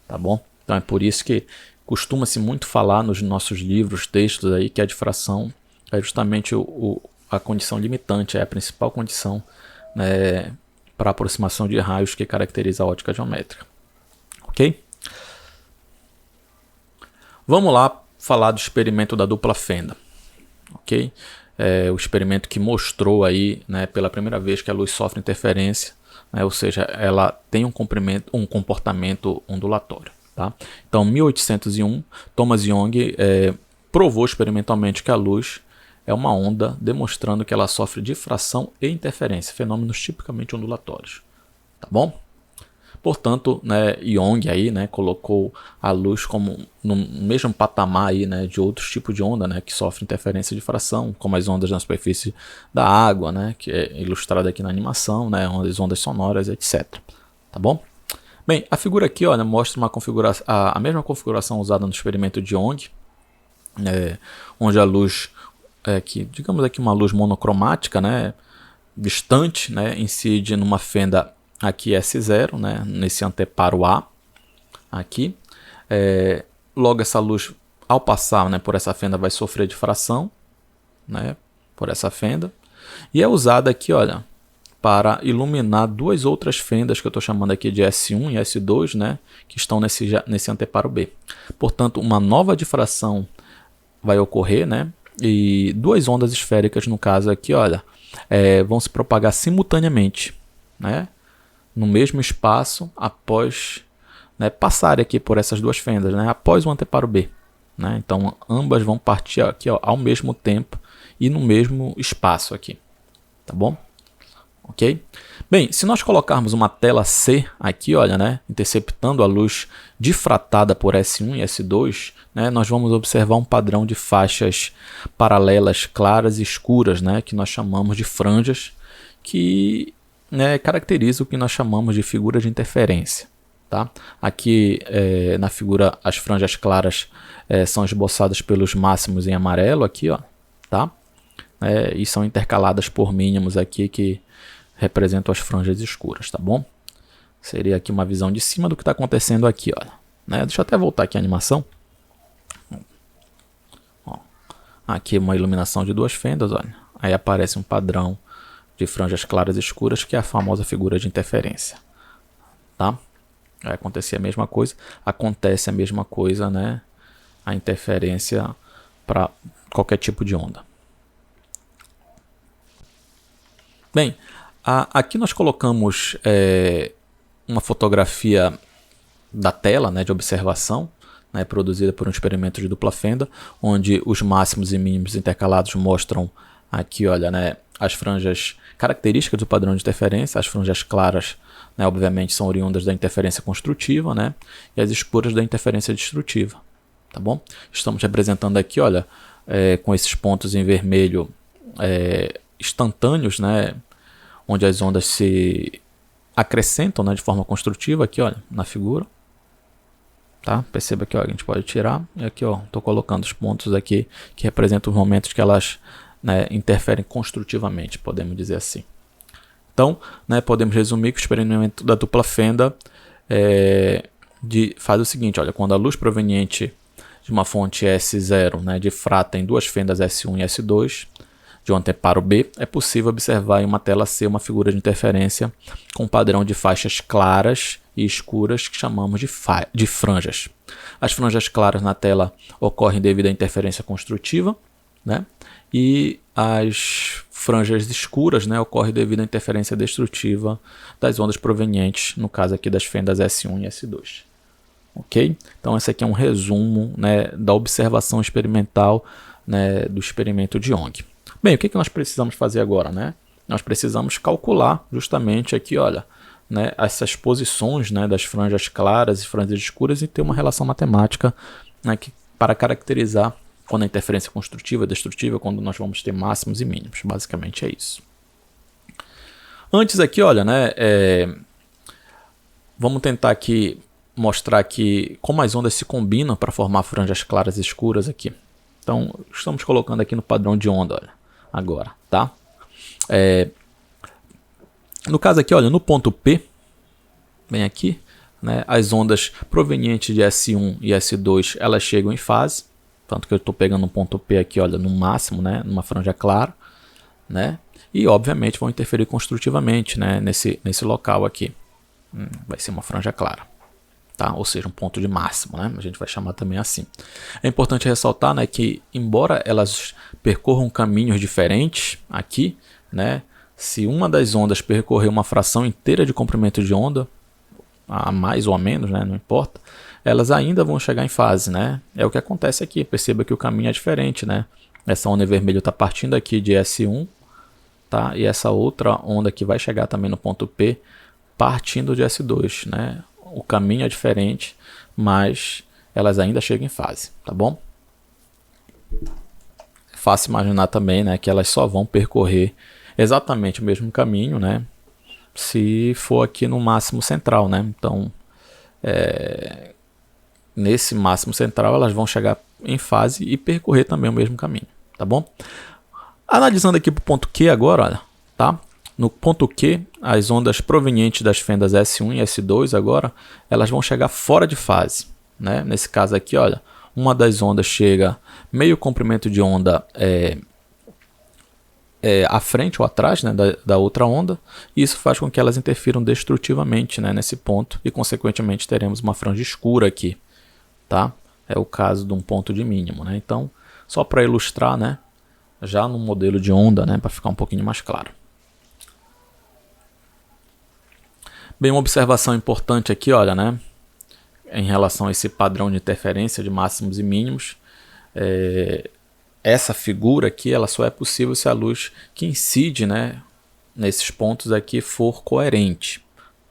tá bom? Então é por isso que costuma-se muito falar nos nossos livros, textos aí, que a difração é justamente a condição limitante, é a principal condição, né, para a aproximação de raios que caracteriza a ótica geométrica, ok? Vamos lá falar do experimento da dupla fenda. Ok? O experimento que mostrou aí, né, pela primeira vez que a luz sofre interferência, né, ou seja, ela tem um comportamento ondulatório. Tá? Então, em 1801, Thomas Young provou experimentalmente que a luz é uma onda, demonstrando que ela sofre difração e interferência, fenômenos tipicamente ondulatórios. Tá bom? Portanto, né, Young aí, né, colocou a luz como no mesmo patamar aí, né, de outros tipos de onda, né, que sofrem interferência de difração, como as ondas na superfície da água, né, que é ilustrada aqui na animação, né, as ondas sonoras, etc. Tá bom? Bem, a figura aqui, olha, mostra uma configuração, a mesma configuração usada no experimento de Young, onde a luz, que digamos aqui uma luz monocromática, né, distante, né, incide numa fenda aqui S0, né, nesse anteparo A, aqui. Logo essa luz, ao passar, né, por essa fenda, vai sofrer difração, né, por essa fenda. E é usada aqui, olha, para iluminar duas outras fendas que eu estou chamando aqui de S1 e S2, né, que estão nesse anteparo B. Portanto, uma nova difração vai ocorrer, né, e duas ondas esféricas, no caso aqui, olha, vão se propagar simultaneamente, né, no mesmo espaço após, né, passar aqui por essas duas fendas, né, após o anteparo B. Né? Então, ambas vão partir aqui, ó, ao mesmo tempo e no mesmo espaço aqui. Tá bom? Ok? Bem, se nós colocarmos uma tela C aqui, olha, né, interceptando a luz difratada por S1 e S2, né, nós vamos observar um padrão de faixas paralelas claras e escuras, né, que nós chamamos de franjas, que, né, caracteriza o que nós chamamos de figura de interferência. tá? Aqui na figura as franjas claras são esboçadas pelos máximos em amarelo aqui, ó, tá? E são intercaladas por mínimos aqui que representam as franjas escuras, tá bom? Seria aqui uma visão de cima do que está acontecendo aqui, olha, né? Deixa eu até voltar aqui a animação. Ó, aqui uma iluminação de duas fendas, olha. Aí aparece um padrão de franjas claras e escuras, que é a famosa figura de interferência, tá? Vai acontecer a mesma coisa, acontece a mesma coisa, né? A interferência para qualquer tipo de onda. Bem, aqui nós colocamos uma fotografia da tela, né, de observação, né, produzida por um experimento de dupla fenda, onde os máximos e mínimos intercalados mostram aqui, olha, né, as franjas características do padrão de interferência. As franjas claras, né, obviamente, são oriundas da interferência construtiva, né, e as escuras da interferência destrutiva, tá bom? Estamos representando aqui, olha, com esses pontos em vermelho instantâneos, né, onde as ondas se acrescentam, né, de forma construtiva aqui, olha, na figura, tá? Perceba que, ó, a gente pode tirar e aqui, ó, estou colocando os pontos aqui que representam os momentos que elas, né, interferem construtivamente, podemos dizer assim. Então, né, podemos resumir que o experimento da dupla fenda faz o seguinte, olha, quando a luz proveniente de uma fonte S0, né, difrata em duas fendas S1 e S2, de um anteparo B, é possível observar em uma tela C uma figura de interferência com um padrão de faixas claras e escuras que chamamos de franjas. As franjas claras na tela ocorrem devido à interferência construtiva, né? E as franjas escuras, né, ocorrem devido à interferência destrutiva das ondas provenientes, no caso aqui das fendas S1 e S2. Ok? Então esse aqui é um resumo, né, da observação experimental, né, do experimento de Young. Bem, o que nós precisamos fazer agora, né? Nós precisamos calcular justamente aqui, olha, né, essas posições, né, das franjas claras e franjas escuras e ter uma relação matemática, né, para caracterizar quando a interferência é construtiva, destrutiva, quando nós vamos ter máximos e mínimos. Basicamente é isso. Antes aqui, olha, né, vamos tentar aqui mostrar aqui como as ondas se combinam para formar franjas claras e escuras aqui. Então, estamos colocando aqui no padrão de onda, olha, agora, tá? No caso aqui, olha, no ponto P, bem aqui, né, as ondas provenientes de S1 e S2, elas chegam em fase, tanto que eu estou pegando um ponto P aqui, olha, no máximo, né, numa franja clara, né, e obviamente vão interferir construtivamente, né, nesse local aqui, vai ser uma franja clara, tá? Ou seja, um ponto de máximo, né, a gente vai chamar também assim. É importante ressaltar, né, que embora elas percorram caminhos diferentes aqui, né, se uma das ondas percorrer uma fração inteira de comprimento de onda, a mais ou a menos, né, não importa, elas ainda vão chegar em fase, né? É o que acontece aqui. Perceba que o caminho é diferente, né? Essa onda em vermelho está partindo aqui de S1, tá? E essa outra onda que vai chegar também no ponto P, partindo de S2, né? O caminho é diferente, mas elas ainda chegam em fase, tá bom? É fácil imaginar também, né, que elas só vão percorrer exatamente o mesmo caminho, né, se for aqui no máximo central, né? Então, nesse máximo central elas vão chegar em fase e percorrer também o mesmo caminho, tá bom? Analisando aqui para o ponto Q agora, olha, tá? No ponto Q, as ondas provenientes das fendas S1 e S2 agora, elas vão chegar fora de fase, né? Nesse caso aqui, olha, uma das ondas chega meio comprimento de onda à frente ou atrás, né, da outra onda, e isso faz com que elas interfiram destrutivamente, né, nesse ponto, e consequentemente teremos uma franja escura aqui, tá? É o caso de um ponto de mínimo, né? Então, só para ilustrar, né, já no modelo de onda, né, para ficar um pouquinho mais claro. Bem, uma observação importante aqui, olha, né, em relação a esse padrão de interferência de máximos e mínimos, essa figura aqui, ela só é possível se a luz que incide, né, nesses pontos aqui for coerente,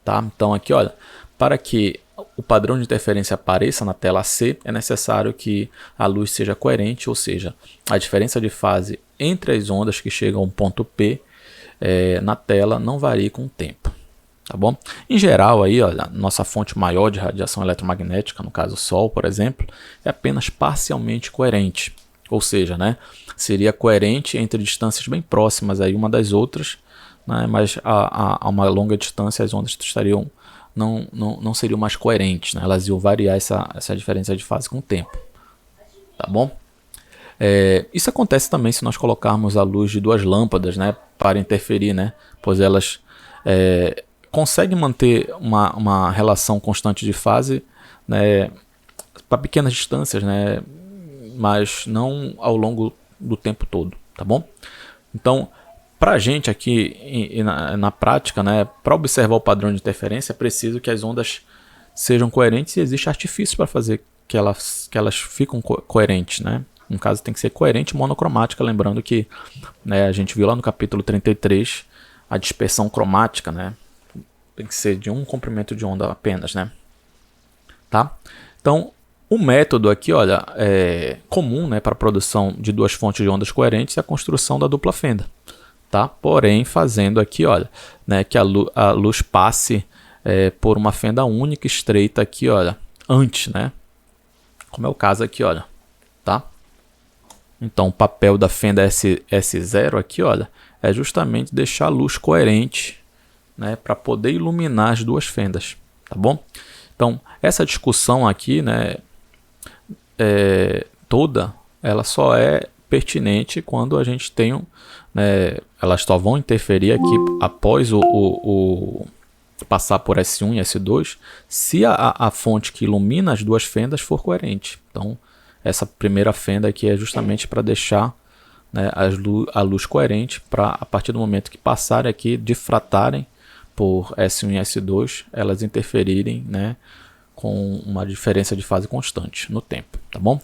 tá? Então aqui, olha, para que o padrão de interferência apareça na tela C, é necessário que a luz seja coerente, ou seja, a diferença de fase entre as ondas que chegam ao ponto P na tela não varie com o tempo, tá bom? Em geral, aí, olha, nossa fonte maior de radiação eletromagnética, no caso o Sol, por exemplo, é apenas parcialmente coerente. Ou seja, né, seria coerente entre distâncias bem próximas aí uma das outras, né, mas a uma longa distância as ondas estariam não seriam mais coerentes, né, elas iam variar essa diferença de fase com o tempo, tá bom? Isso acontece também se nós colocarmos a luz de duas lâmpadas, né, para interferir, né, pois elas conseguem manter uma relação constante de fase, né, para pequenas distâncias, né, mas não ao longo do tempo todo, tá bom? Então, para a gente aqui na prática, né, para observar o padrão de interferência, é preciso que as ondas sejam coerentes e existe artifício para fazer que elas fiquem coerentes, né? No caso, tem que ser coerente e monocromática, lembrando que, né, a gente viu lá no capítulo 33 a dispersão cromática, né? Tem que ser de um comprimento de onda apenas, né? Tá? Então, o método aqui, olha, comum, né, para a produção de duas fontes de ondas coerentes é a construção da dupla fenda, tá? Porém, fazendo aqui, olha, né, que a luz passe por uma fenda única estreita aqui, olha, antes, né? Como é o caso aqui, olha, tá? Então, o papel da fenda S0 aqui, olha, é justamente deixar a luz coerente, né, para poder iluminar as duas fendas, tá bom? Então, essa discussão aqui, né, toda, ela só é pertinente quando a gente tem, né, elas só vão interferir aqui após o passar por S1 e S2, se a fonte que ilumina as duas fendas for coerente. Então, essa primeira fenda aqui é justamente para deixar, né, a luz coerente, para a partir do momento que passarem aqui, difratarem por S1 e S2, elas interferirem, né, com uma diferença de fase constante no tempo, tá bom?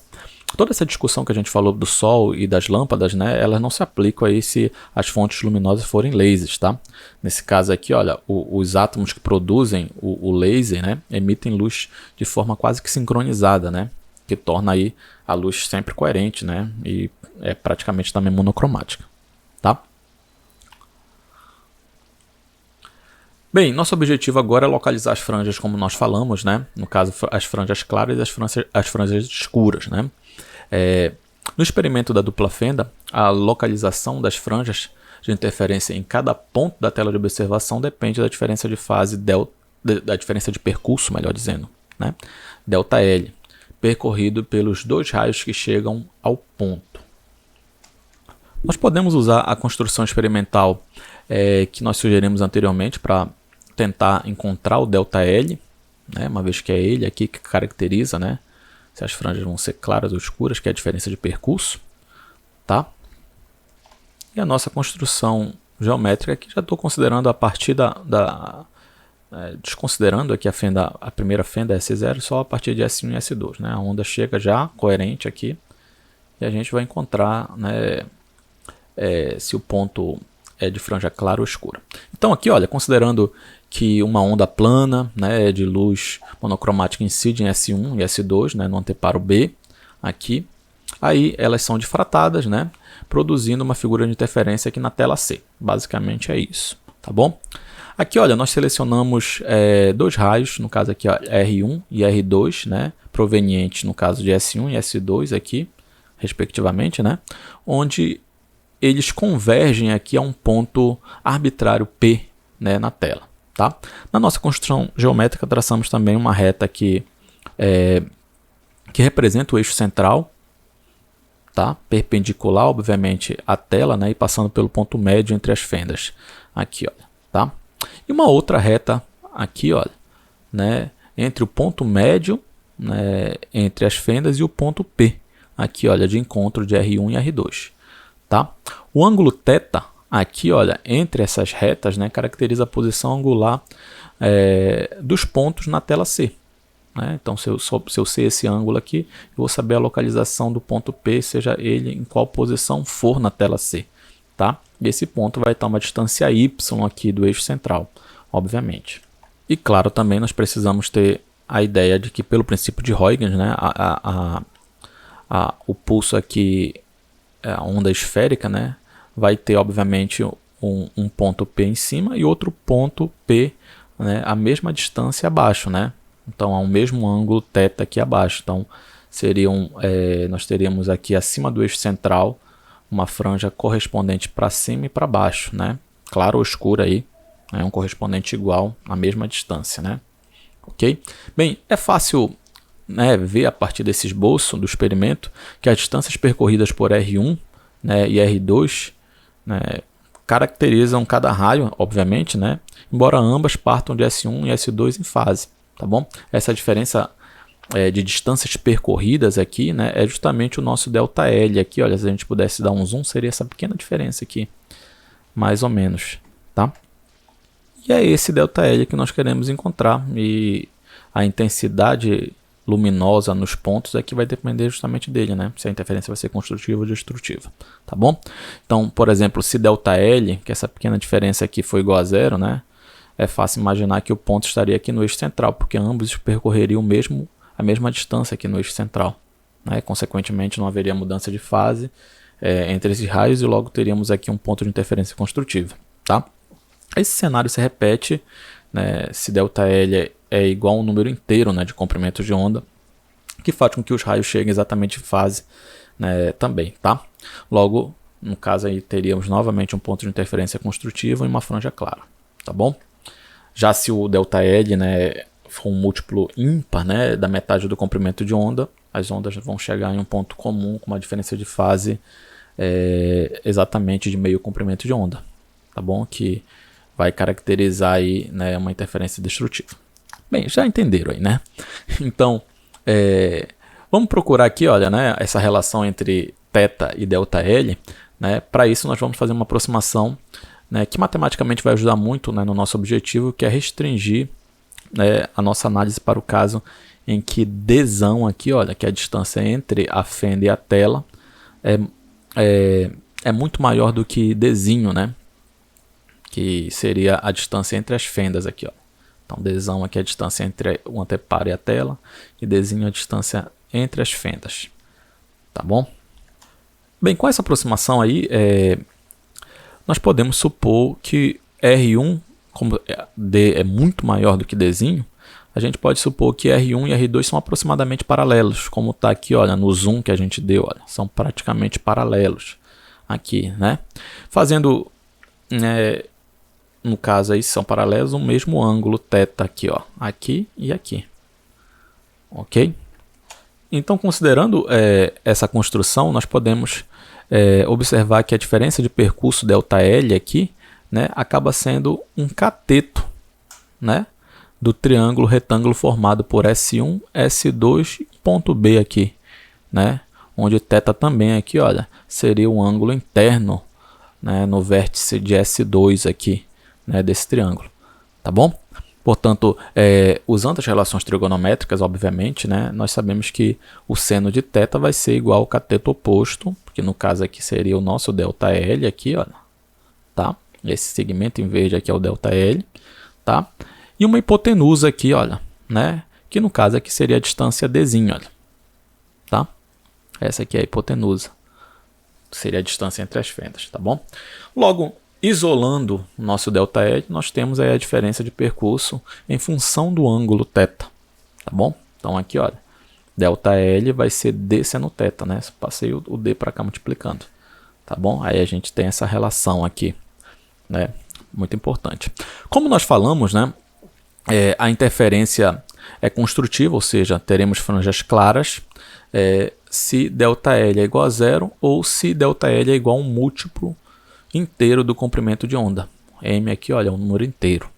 Toda essa discussão que a gente falou do Sol e das lâmpadas, né, elas não se aplicam aí se as fontes luminosas forem lasers, tá? Nesse caso aqui, olha, os átomos que produzem o laser, né, emitem luz de forma quase que sincronizada, né, que torna aí a luz sempre coerente, né, e é praticamente também monocromática, tá? Bem, nosso objetivo agora é localizar as franjas, como nós falamos, né? No caso, as franjas claras e as franjas escuras, né? No experimento da dupla fenda, a localização das franjas de interferência em cada ponto da tela de observação depende da diferença de fase, da diferença de percurso, melhor dizendo, né? ΔL, percorrido pelos dois raios que chegam ao ponto. Nós podemos usar a construção experimental que nós sugerimos anteriormente para tentar encontrar o ΔL, né, uma vez que é ele aqui que caracteriza, né, se as franjas vão ser claras ou escuras, que é a diferença de percurso, tá? E a nossa construção geométrica aqui já estou considerando a partir desconsiderando aqui a primeira fenda S0, só a partir de S1 e S2, né? A onda chega já coerente aqui e a gente vai encontrar, né, se o ponto é de franja clara ou escura. Então aqui, olha, considerando que uma onda plana, né, de luz monocromática incide em S1 e S2, né, no anteparo B, aqui, aí elas são difratadas, né, produzindo uma figura de interferência aqui na tela C. Basicamente é isso, tá bom? Aqui, olha, nós selecionamos dois raios, no caso aqui, ó, R1 e R2, né, provenientes, no caso de S1 e S2 aqui, respectivamente, né, onde eles convergem aqui a um ponto arbitrário P, né, na tela. Tá? Na nossa construção geométrica, traçamos também uma reta aqui, que representa o eixo central, tá? Perpendicular, obviamente, à tela, né, e passando pelo ponto médio entre as fendas. Aqui, olha, tá? E uma outra reta aqui, olha, né, entre o ponto médio, né, entre as fendas e o ponto P, aqui, olha, de encontro de R1 e R2. Tá? O ângulo θ aqui, olha, entre essas retas, né, caracteriza a posição angular dos pontos na tela C. Né? Então, se eu sei esse ângulo aqui, eu vou saber a localização do ponto P, seja ele em qual posição for na tela C. Tá? E esse ponto vai estar a uma distância y aqui do eixo central, obviamente. E claro, também nós precisamos ter a ideia de que, pelo princípio de Huygens, né, o pulso aqui, a onda esférica, né, vai ter obviamente um ponto P em cima e outro ponto P né, a mesma distância abaixo, né? Então, há o mesmo ângulo θ aqui abaixo. Então, nós teríamos aqui acima do eixo central uma franja correspondente para cima e para baixo, né? Claro ou escuro aí, é um correspondente igual à mesma distância, né? Ok? Bem, é fácil, né, ver a partir desse esboço do experimento que as distâncias percorridas por R1, né, e R2, né, caracterizam cada raio, obviamente, né, embora ambas partam de S1 e S2 em fase, tá bom? Essa diferença de distâncias percorridas aqui, né, é justamente o nosso ΔL aqui, olha, se a gente pudesse dar um zoom, seria essa pequena diferença aqui, mais ou menos, tá? E é esse ΔL que nós queremos encontrar, e a intensidade luminosa nos pontos é que vai depender justamente dele, né? Se a interferência vai ser construtiva ou destrutiva, tá bom? Então, por exemplo, se ΔL, que essa pequena diferença aqui foi igual a zero, né? É fácil imaginar que o ponto estaria aqui no eixo central, porque ambos percorreriam a mesma distância aqui no eixo central, né? Consequentemente, não haveria mudança de fase entre esses raios e logo teríamos aqui um ponto de interferência construtiva, tá? Esse cenário se repete, né, se ΔL é igual a um número inteiro, né, de comprimentos de onda, que faz com que os raios cheguem exatamente em fase, né, também, tá? Logo, no caso aí, teríamos novamente um ponto de interferência construtiva e uma franja clara, tá bom? Já se o ΔL, né, for um múltiplo ímpar, né, da metade do comprimento de onda, as ondas vão chegar em um ponto comum com uma diferença de fase exatamente de meio comprimento de onda, tá bom? Que vai caracterizar aí, né, uma interferência destrutiva. Bem, já entenderam aí, né? Então, vamos procurar aqui, olha, né, essa relação entre θ e ΔL, né? Para isso nós vamos fazer uma aproximação, né, que matematicamente vai ajudar muito, né, no nosso objetivo, que é restringir, né, a nossa análise para o caso em que Dzão aqui, olha, que é a distância entre a fenda e a tela, é muito maior do que Dzinho, né? Que seria a distância entre as fendas aqui, ó. Então, Dzão aqui é a distância entre o anteparo e a tela, e Dzinho é a distância entre as fendas, tá bom? Bem, com essa aproximação aí, nós podemos supor que R1, como D é muito maior do que Dzinho, a gente pode supor que R1 e R2 são aproximadamente paralelos, como está aqui, olha, no zoom que a gente deu, olha, são praticamente paralelos aqui, né? Fazendo, no caso aí, são paralelos, o mesmo ângulo θ aqui, ó, aqui e aqui, ok? Então, considerando essa construção, nós podemos observar que a diferença de percurso ΔL aqui, né, acaba sendo um cateto, né, do triângulo retângulo formado por S1, S2 e ponto B aqui, né, onde θ também aqui, olha, seria um ângulo interno, né, no vértice de S2 aqui, né, desse triângulo, tá bom? Portanto, usando as relações trigonométricas, obviamente, né, nós sabemos que o seno de θ vai ser igual ao cateto oposto, que no caso aqui seria o nosso ΔL aqui, olha, tá? Esse segmento em verde aqui é o ΔL, tá? E uma hipotenusa aqui, olha, né, que no caso aqui seria a distância Dzinho, olha, tá? Essa aqui é a hipotenusa, seria a distância entre as fendas, tá bom? Logo, isolando o nosso ΔL, nós temos aí a diferença de percurso em função do ângulo θ, tá bom? Então aqui, olha, ΔL vai ser D seno θ, né? Passei o D para cá multiplicando, tá bom? Aí a gente tem essa relação aqui, né? Muito importante. Como nós falamos, né? A interferência é construtiva, ou seja, teremos franjas claras se ΔL é igual a zero ou se ΔL é igual a um múltiplo inteiro do comprimento de onda. M aqui, olha, é um número inteiro,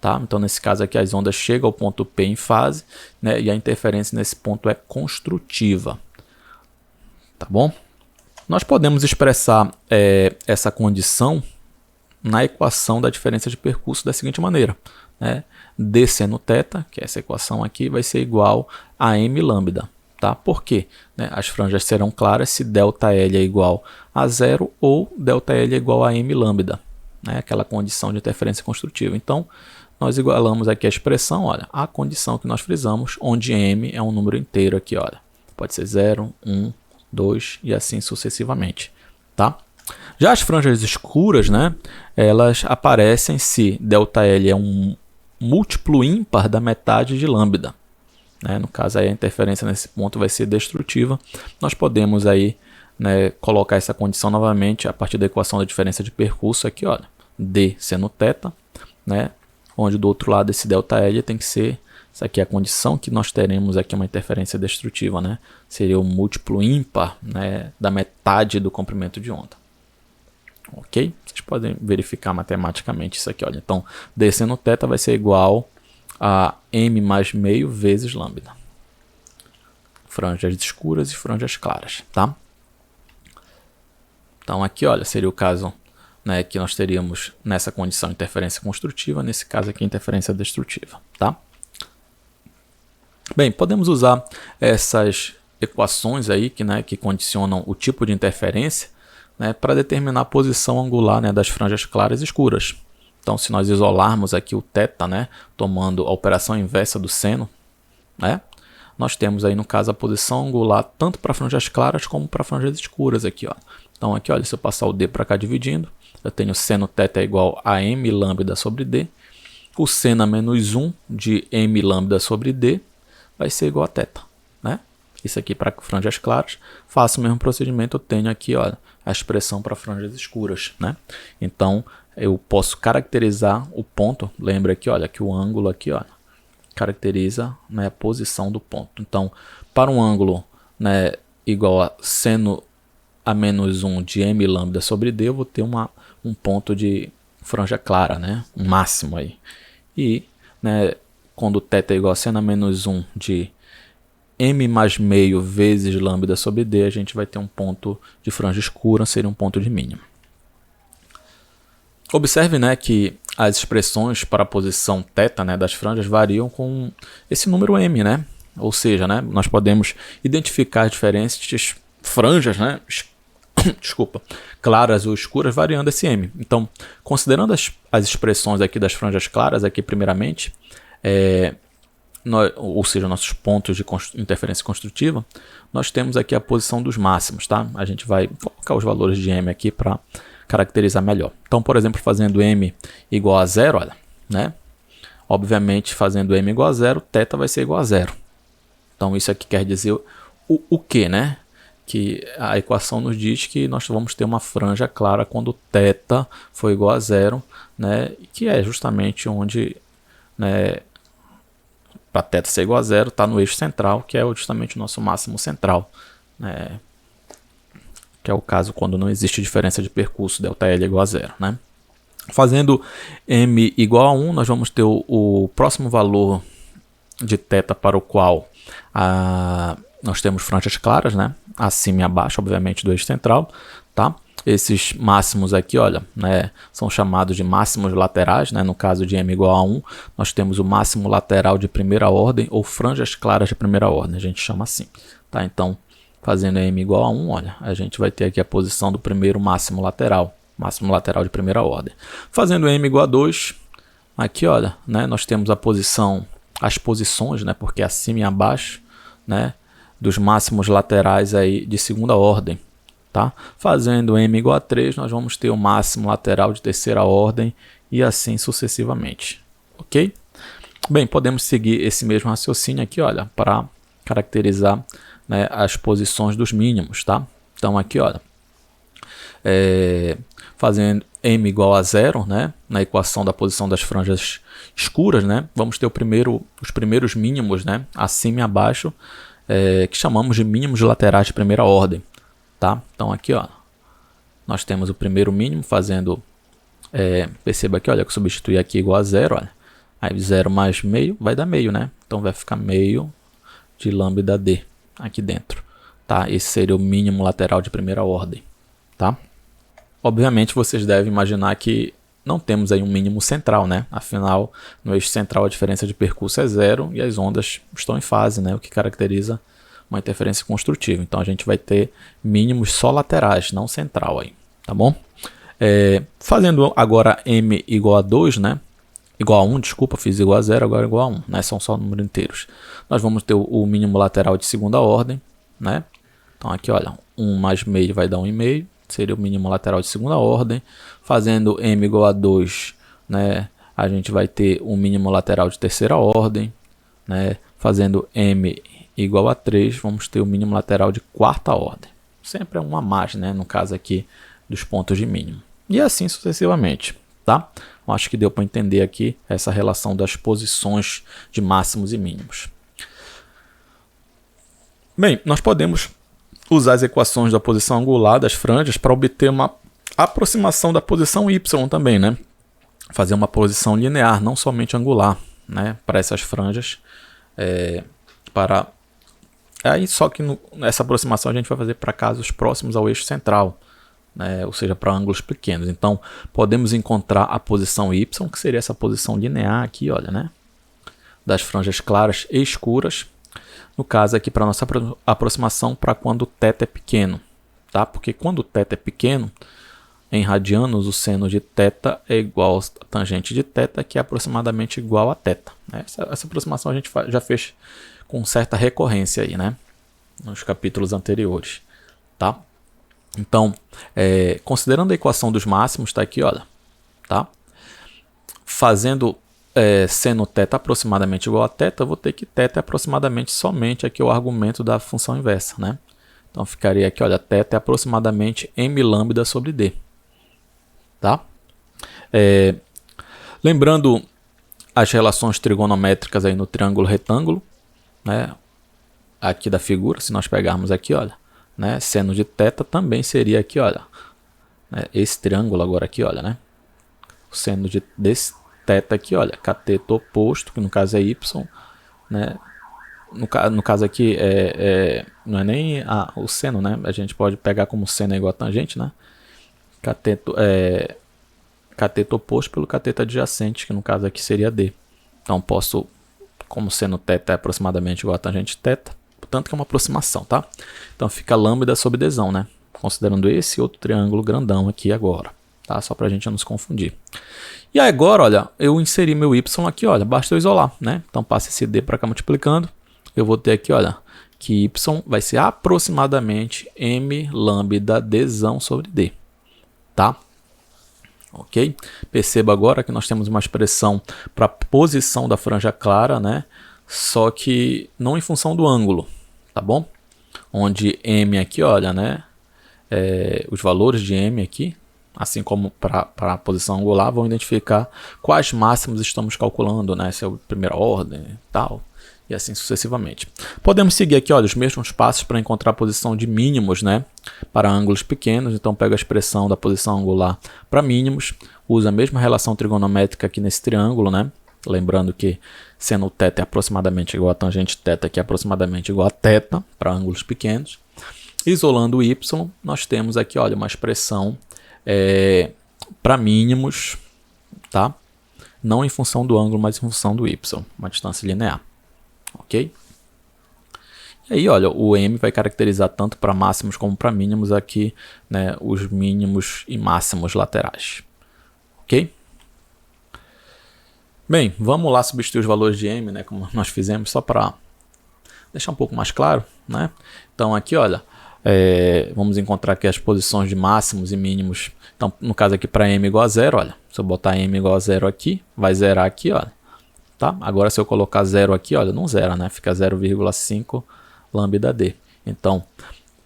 tá? Então, nesse caso aqui, as ondas chegam ao ponto P em fase, né, e a interferência nesse ponto é construtiva, tá bom? Nós podemos expressar essa condição na equação da diferença de percurso da seguinte maneira, né? D seno θ, que é essa equação aqui, vai ser igual a m lambda. Tá? Por quê? Né? As franjas serão claras se ΔL é igual a zero ou ΔL é igual a m lambda, né? Aquela condição de interferência construtiva. Então, nós igualamos aqui a expressão, olha, a condição que nós frisamos, onde m é um número inteiro aqui, olha. Pode ser 0, 1, 2 e assim sucessivamente, tá? Já as franjas escuras, né, elas aparecem se ΔL é um múltiplo ímpar da metade de lambda. Né? No caso, aí a interferência nesse ponto vai ser destrutiva. Nós podemos aí, né, colocar essa condição novamente a partir da equação da diferença de percurso aqui, olha, d seno θ, né, onde do outro lado esse ΔL tem que ser, isso aqui é a condição que nós teremos aqui uma interferência destrutiva, né, seria o múltiplo ímpar, né, da metade do comprimento de onda. Ok? Vocês podem verificar matematicamente isso aqui, olha, então d seno θ vai ser igual a m mais meio vezes lambda. Franjas escuras e franjas claras, tá? Então aqui, olha, seria o caso, né, que nós teríamos nessa condição interferência construtiva, nesse caso aqui interferência destrutiva, tá? Bem, podemos usar essas equações aí que condicionam o tipo de interferência, né, para determinar a posição angular, né, das franjas claras e escuras. Então, se nós isolarmos aqui o θ, né, tomando a operação inversa do seno, né, nós temos aí no caso a posição angular tanto para franjas claras como para franjas escuras aqui, ó. Então aqui, olha, se eu passar o d para cá dividindo, eu tenho seno θ igual a m lambda sobre d. O seno menos 1 de m lambda sobre d vai ser igual a θ, né? Isso aqui para franjas claras. Faço o mesmo procedimento, eu tenho aqui, olha, a expressão para franjas escuras, né? Então eu posso caracterizar o ponto. Lembra aqui, olha, que o ângulo aqui, olha, caracteriza, né, a posição do ponto. Então, para um ângulo, né, igual a seno a menos 1 de m lambda sobre d, eu vou ter um ponto de franja clara, né, um máximo aí. E, né, quando θ é igual a seno a menos 1 de m mais meio vezes lambda sobre d, a gente vai ter um ponto de franja escura, seria um ponto de mínimo. Observe, né, que as expressões para a posição θ, né, das franjas variam com esse número m, né? Ou seja, né, nós podemos identificar diferentes franjas, né, desculpa, claras ou escuras variando esse m. Então, considerando as expressões aqui das franjas claras, aqui primeiramente, ou seja, nossos pontos de interferência construtiva, nós temos aqui a posição dos máximos, tá? A gente vai colocar os valores de m aqui para caracterizar melhor. Então, por exemplo, fazendo m igual a 0, olha, né? Obviamente, fazendo m igual a 0, θ vai ser igual a 0. Então, isso aqui quer dizer o que, né? Que a equação nos diz que nós vamos ter uma franja clara quando θ for igual a 0, né? Que é justamente onde, né, para θ ser igual a 0, está no eixo central, que é justamente o nosso máximo central, né? Que é o caso quando não existe diferença de percurso, ΔL igual a 0, né? Fazendo m igual a 1, nós vamos ter o próximo valor de θ para o qual nós temos franjas claras, né? Acima e abaixo, obviamente, do eixo central, tá? Esses máximos aqui, olha, né, são chamados de máximos laterais, né? No caso de m igual a 1, nós temos o máximo lateral de primeira ordem ou franjas claras de primeira ordem, a gente chama assim, tá? Então, fazendo m igual a 1, olha, a gente vai ter aqui a posição do primeiro máximo lateral de primeira ordem. Fazendo m igual a 2, aqui, olha, né, nós temos as posições, né, porque acima e abaixo, né, dos máximos laterais aí de segunda ordem, tá? Fazendo m igual a 3, nós vamos ter o máximo lateral de terceira ordem e assim sucessivamente, ok? Bem, podemos seguir esse mesmo raciocínio aqui, olha, para caracterizar, né, as posições dos mínimos, tá? Então aqui, olha, fazendo m igual a 0, né, na equação da posição das franjas escuras, né, vamos ter os primeiros mínimos, né, acima e abaixo, que chamamos de mínimos laterais de primeira ordem, tá? Então aqui, ó, nós temos o primeiro mínimo fazendo, perceba aqui, olha, que eu substituir aqui igual a 0, olha, aí 0 mais meio vai dar meio, né? Então vai ficar meio de lambda d aqui dentro, tá? Esse seria o mínimo lateral de primeira ordem, tá? Obviamente vocês devem imaginar que não temos aí um mínimo central, né? Afinal, no eixo central a diferença de percurso é 0 e as ondas estão em fase, né? O que caracteriza uma interferência construtiva. Então a gente vai ter mínimos só laterais, não central aí, tá bom? Fazendo agora m igual a 2, né? Igual a 1, desculpa, fiz igual a 0, agora igual a 1, né? São só números inteiros. Nós vamos ter o mínimo lateral de segunda ordem, né? Então aqui, olha, 1 mais meio vai dar 1,5, seria o mínimo lateral de segunda ordem. Fazendo m igual a 2, né, a gente vai ter um mínimo lateral de terceira ordem, né? Fazendo M igual a 3, vamos ter o mínimo lateral de quarta ordem. Sempre é uma mais, né? No caso aqui dos pontos de mínimo. E assim sucessivamente, tá? Eu acho que deu para entender aqui essa relação das posições de máximos e mínimos. Bem, nós podemos usar as equações da posição angular das franjas para obter uma aproximação da posição Y também, né? Fazer uma posição linear, não somente angular, né? Para essas franjas. Aí só que nessa aproximação a gente vai fazer para casos próximos ao eixo central, né? Ou seja, para ângulos pequenos. Então, podemos encontrar a posição Y, que seria essa posição linear aqui, olha, né? Das franjas claras e escuras. No caso aqui, para nossa aproximação para quando o θ é pequeno, tá? Porque quando o θ é pequeno, em radianos, o seno de θ é igual a tangente de θ, que é aproximadamente igual a θ. Essa aproximação a gente já fez com certa recorrência aí, né? Nos capítulos anteriores, tá? Então, considerando a equação dos máximos, tá aqui, olha, tá? Fazendo seno θ aproximadamente igual a θ, eu vou ter que θ é aproximadamente somente aqui o argumento da função inversa, né? Então, ficaria aqui, olha, θ é aproximadamente m lambda sobre d, tá? Lembrando as relações trigonométricas aí no triângulo retângulo, né? Aqui da figura, se nós pegarmos aqui, olha, né? Seno de θ também seria aqui, olha, né? Esse triângulo agora aqui, olha, né? O seno desse θ aqui, olha, cateto oposto, que no caso é y, né? No caso aqui não é nem o seno, né? A gente pode pegar como seno é igual a tangente, né? Cateto oposto pelo cateto adjacente, que no caso aqui seria d. Então posso, como seno θ é aproximadamente igual a tangente θ, portanto que é uma aproximação, tá? Então fica lambda sobre dzão, né? Considerando esse outro triângulo grandão aqui agora, tá? Só pra gente não se confundir. E agora, olha, eu inseri meu y aqui, olha, basta eu isolar, né? Então passa esse d para cá multiplicando, eu vou ter aqui, olha, que y vai ser aproximadamente m lambda dzão sobre d, tá? Ok? Perceba agora que nós temos uma expressão para a posição da franja clara, né? Só que não em função do ângulo, tá bom? Onde m aqui, olha, né? Os valores de m aqui, assim como para a posição angular, vão identificar quais máximos estamos calculando, né? Se é a primeira ordem e tal, e assim sucessivamente. Podemos seguir aqui, olha, os mesmos passos para encontrar a posição de mínimos, né? Para ângulos pequenos. Então, pega a expressão da posição angular para mínimos, usa a mesma relação trigonométrica aqui nesse triângulo, né? Lembrando que seno θ é aproximadamente igual a tangente θ, que é aproximadamente igual a θ para ângulos pequenos. Isolando o y, nós temos aqui, olha, uma expressão para mínimos, tá? Não em função do ângulo, mas em função do y, uma distância linear, ok? E aí, olha, o m vai caracterizar tanto para máximos como para mínimos aqui, né, os mínimos e máximos laterais, ok? Bem, vamos lá substituir os valores de m, né, como nós fizemos, só para deixar um pouco mais claro, né? Então aqui, olha, vamos encontrar aqui as posições de máximos e mínimos. Então, no caso aqui para m igual a 0, olha, se eu botar m igual a 0 aqui, vai zerar aqui, olha, tá? Agora se eu colocar 0 aqui, olha, não zera, né? Fica 0,5 lambda d. Então,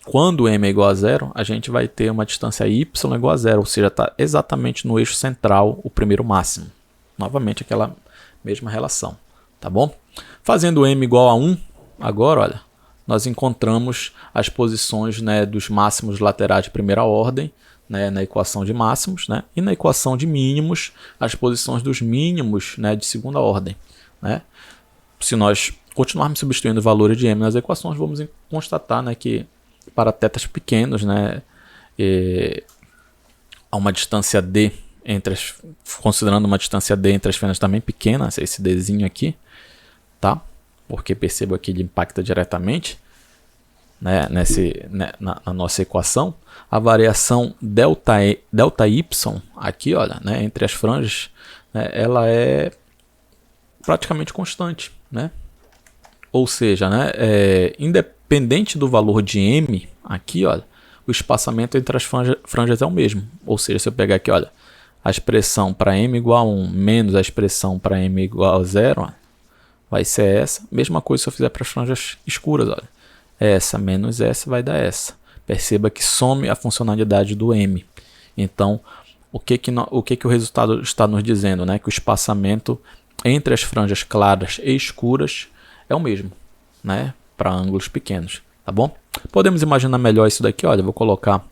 quando m é igual a 0, a gente vai ter uma distância y igual a 0, ou seja, está exatamente no eixo central o primeiro máximo. Novamente aquela mesma relação, tá bom? Fazendo m igual a 1, agora, olha, nós encontramos as posições, né, dos máximos laterais de primeira ordem, né, na equação de máximos, né, e na equação de mínimos, as posições dos mínimos, né, de segunda ordem, né? Se nós continuarmos substituindo valores de m nas equações, vamos constatar, né, que para θs pequenos, né, há uma distância d considerando uma distância d entre as fendas também pequena, esse dzinho aqui, tá? Porque perceba que ele impacta diretamente, né, na nossa equação. A variação ΔY aqui, olha, né, entre as franjas, né, ela é praticamente constante, né? Ou seja, né, independente do valor de m aqui, olha, o espaçamento entre as franjas é o mesmo. Ou seja, se eu pegar aqui, olha, a expressão para m igual a 1 menos a expressão para m igual a 0, ó, vai ser essa. Mesma coisa se eu fizer para as franjas escuras. Olha. Essa menos essa vai dar essa. Perceba que some a funcionalidade do m. Então, o que o resultado está nos dizendo? Né? Que o espaçamento entre as franjas claras e escuras é o mesmo, né? Para ângulos pequenos. Tá bom? Podemos imaginar melhor isso daqui. Olha, eu vou colocar,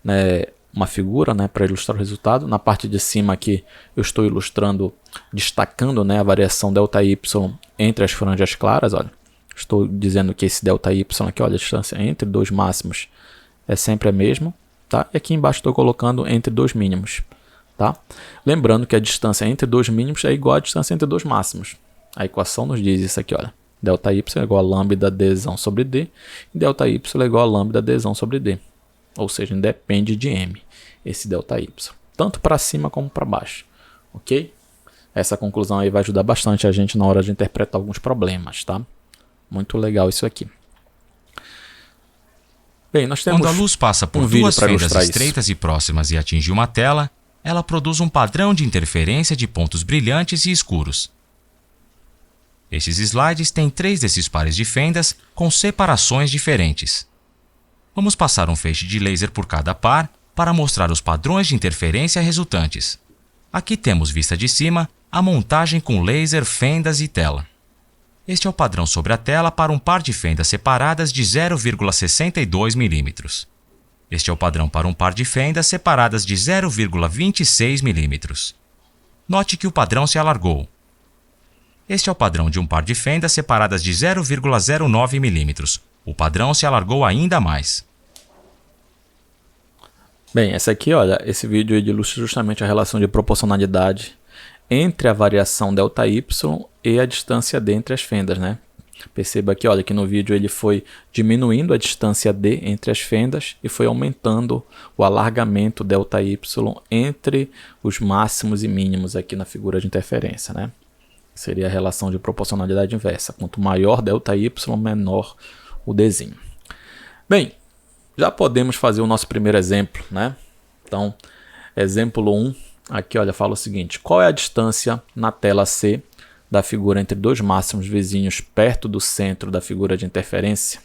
né, uma figura, né, para ilustrar o resultado. Na parte de cima aqui eu estou ilustrando, destacando, né, a variação ΔY entre as franjas claras. Olha, estou dizendo que esse ΔY aqui, olha, a distância entre dois máximos é sempre a mesma. Tá? E aqui embaixo estou colocando entre dois mínimos. Tá? Lembrando que a distância entre dois mínimos é igual à distância entre dois máximos. A equação nos diz isso aqui. Olha. ΔY é igual a lambda dzão sobre d. E ΔY é igual a lambda dzão sobre d. Ou seja, independe de m. Esse ΔY. Tanto para cima como para baixo. Ok? Essa conclusão aí vai ajudar bastante a gente na hora de interpretar alguns problemas. Tá? Muito legal isso aqui. Bem, nós temos Quando a luz passa por duas fendas estreitas e próximas e atinge uma tela, ela produz um padrão de interferência de pontos brilhantes e escuros. Estes slides têm 3 desses pares de fendas com separações diferentes. Vamos passar um feixe de laser por cada par para mostrar os padrões de interferência resultantes. Aqui temos, vista de cima, a montagem com laser, fendas e tela. Este é o padrão sobre a tela para um par de fendas separadas de 0,62 mm. Este é o padrão para um par de fendas separadas de 0,26 mm. Note que o padrão se alargou. Este é o padrão de um par de fendas separadas de 0,09 mm. O padrão se alargou ainda mais. Bem, essa aqui, olha, esse vídeo ilustra justamente a relação de proporcionalidade entre a variação ΔY e a distância d entre as fendas, né? Perceba aqui, olha, que no vídeo ele foi diminuindo a distância d entre as fendas e foi aumentando o alargamento ΔY entre os máximos e mínimos aqui na figura de interferência, né? Seria a relação de proporcionalidade inversa. Quanto maior ΔY, menor o dzinho. Bem, já podemos fazer o nosso primeiro exemplo, né? Então, exemplo 1, aqui, olha, fala o seguinte: qual é a distância na tela C da figura entre dois máximos vizinhos perto do centro da figura de interferência?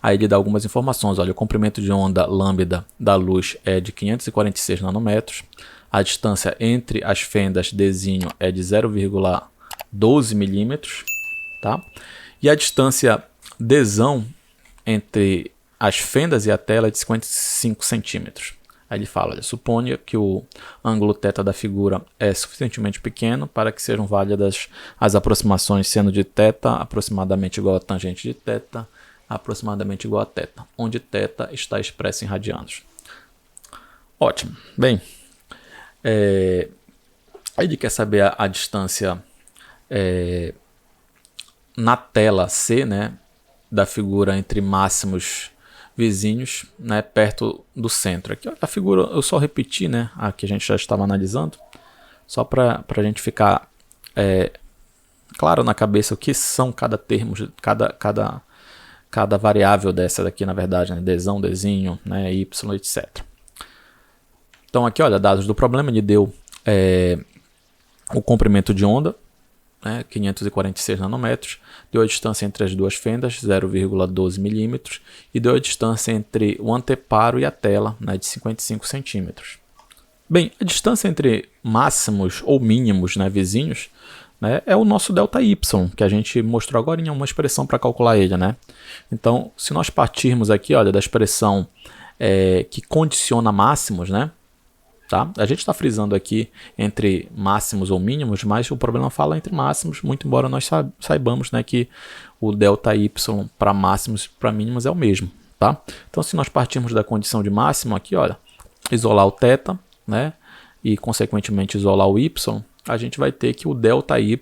Aí ele dá algumas informações. Olha, o comprimento de onda lambda da luz é de 546 nanômetros. A distância entre as fendas Dzinho é de 0,12 milímetros, tá? E a distância Dzão entre as fendas e a tela é de 55 centímetros. Aí ele fala, olha, suponha que o ângulo θ da figura é suficientemente pequeno para que sejam válidas as aproximações seno de θ aproximadamente igual a tangente de θ aproximadamente igual a θ, onde θ está expresso em radianos. Ótimo. Bem, aí ele quer saber a distância na tela C, né, da figura entre máximos vizinhos, né, perto do centro. Aqui a figura eu só repeti, né, a que a gente já estava analisando, só para a gente ficar claro na cabeça o que são cada termo, cada variável dessa daqui, na verdade, né, dzão, dzinho, né, y, etc. Então aqui, olha, dados do problema, ele deu o comprimento de onda, né, 546 nanômetros, deu a distância entre as duas fendas, 0,12 milímetros, e deu a distância entre o anteparo e a tela, né, de 55 centímetros. Bem, a distância entre máximos ou mínimos, né, vizinhos, né, é o nosso ΔY, que a gente mostrou agora em uma expressão para calcular ele, né? Então, se nós partirmos aqui, olha, da expressão que condiciona máximos, né? Tá? A gente está frisando aqui entre máximos ou mínimos, mas o problema fala entre máximos, muito embora nós saibamos, né, que o ΔY para máximos e para mínimos é o mesmo. Tá? Então, se nós partirmos da condição de máximo aqui, olha, isolar o θ, né, e consequentemente isolar o y, a gente vai ter que o ΔY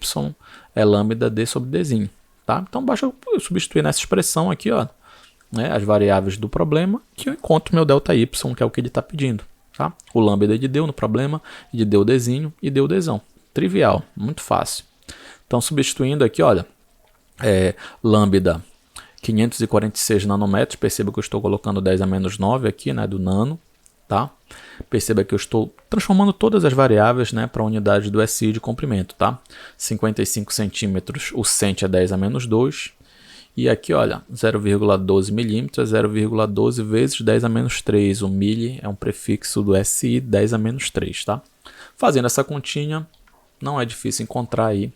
é lambda d sobre dzinho. Tá? Então, basta eu substituir nessa expressão aqui, ó, né, as variáveis do problema, que eu encontro meu ΔY, que é o que ele está pedindo. Tá? O lambda de deu no problema, de deu dzinho e deu dzão. Trivial, muito fácil. Então, substituindo aqui, olha, lambda 546 nanômetros, perceba que eu estou colocando 10 a menos 9 aqui, né, do nano, tá? Perceba que eu estou transformando todas as variáveis, né, para a unidade do SI de comprimento, tá? 55 centímetros, o cent é 10 a menos 2. E aqui, olha, 0,12 milímetros é 0,12 vezes 10 a menos 3. O mili é um prefixo do SI, 10 a menos 3, tá? Fazendo essa continha, não é difícil encontrar aí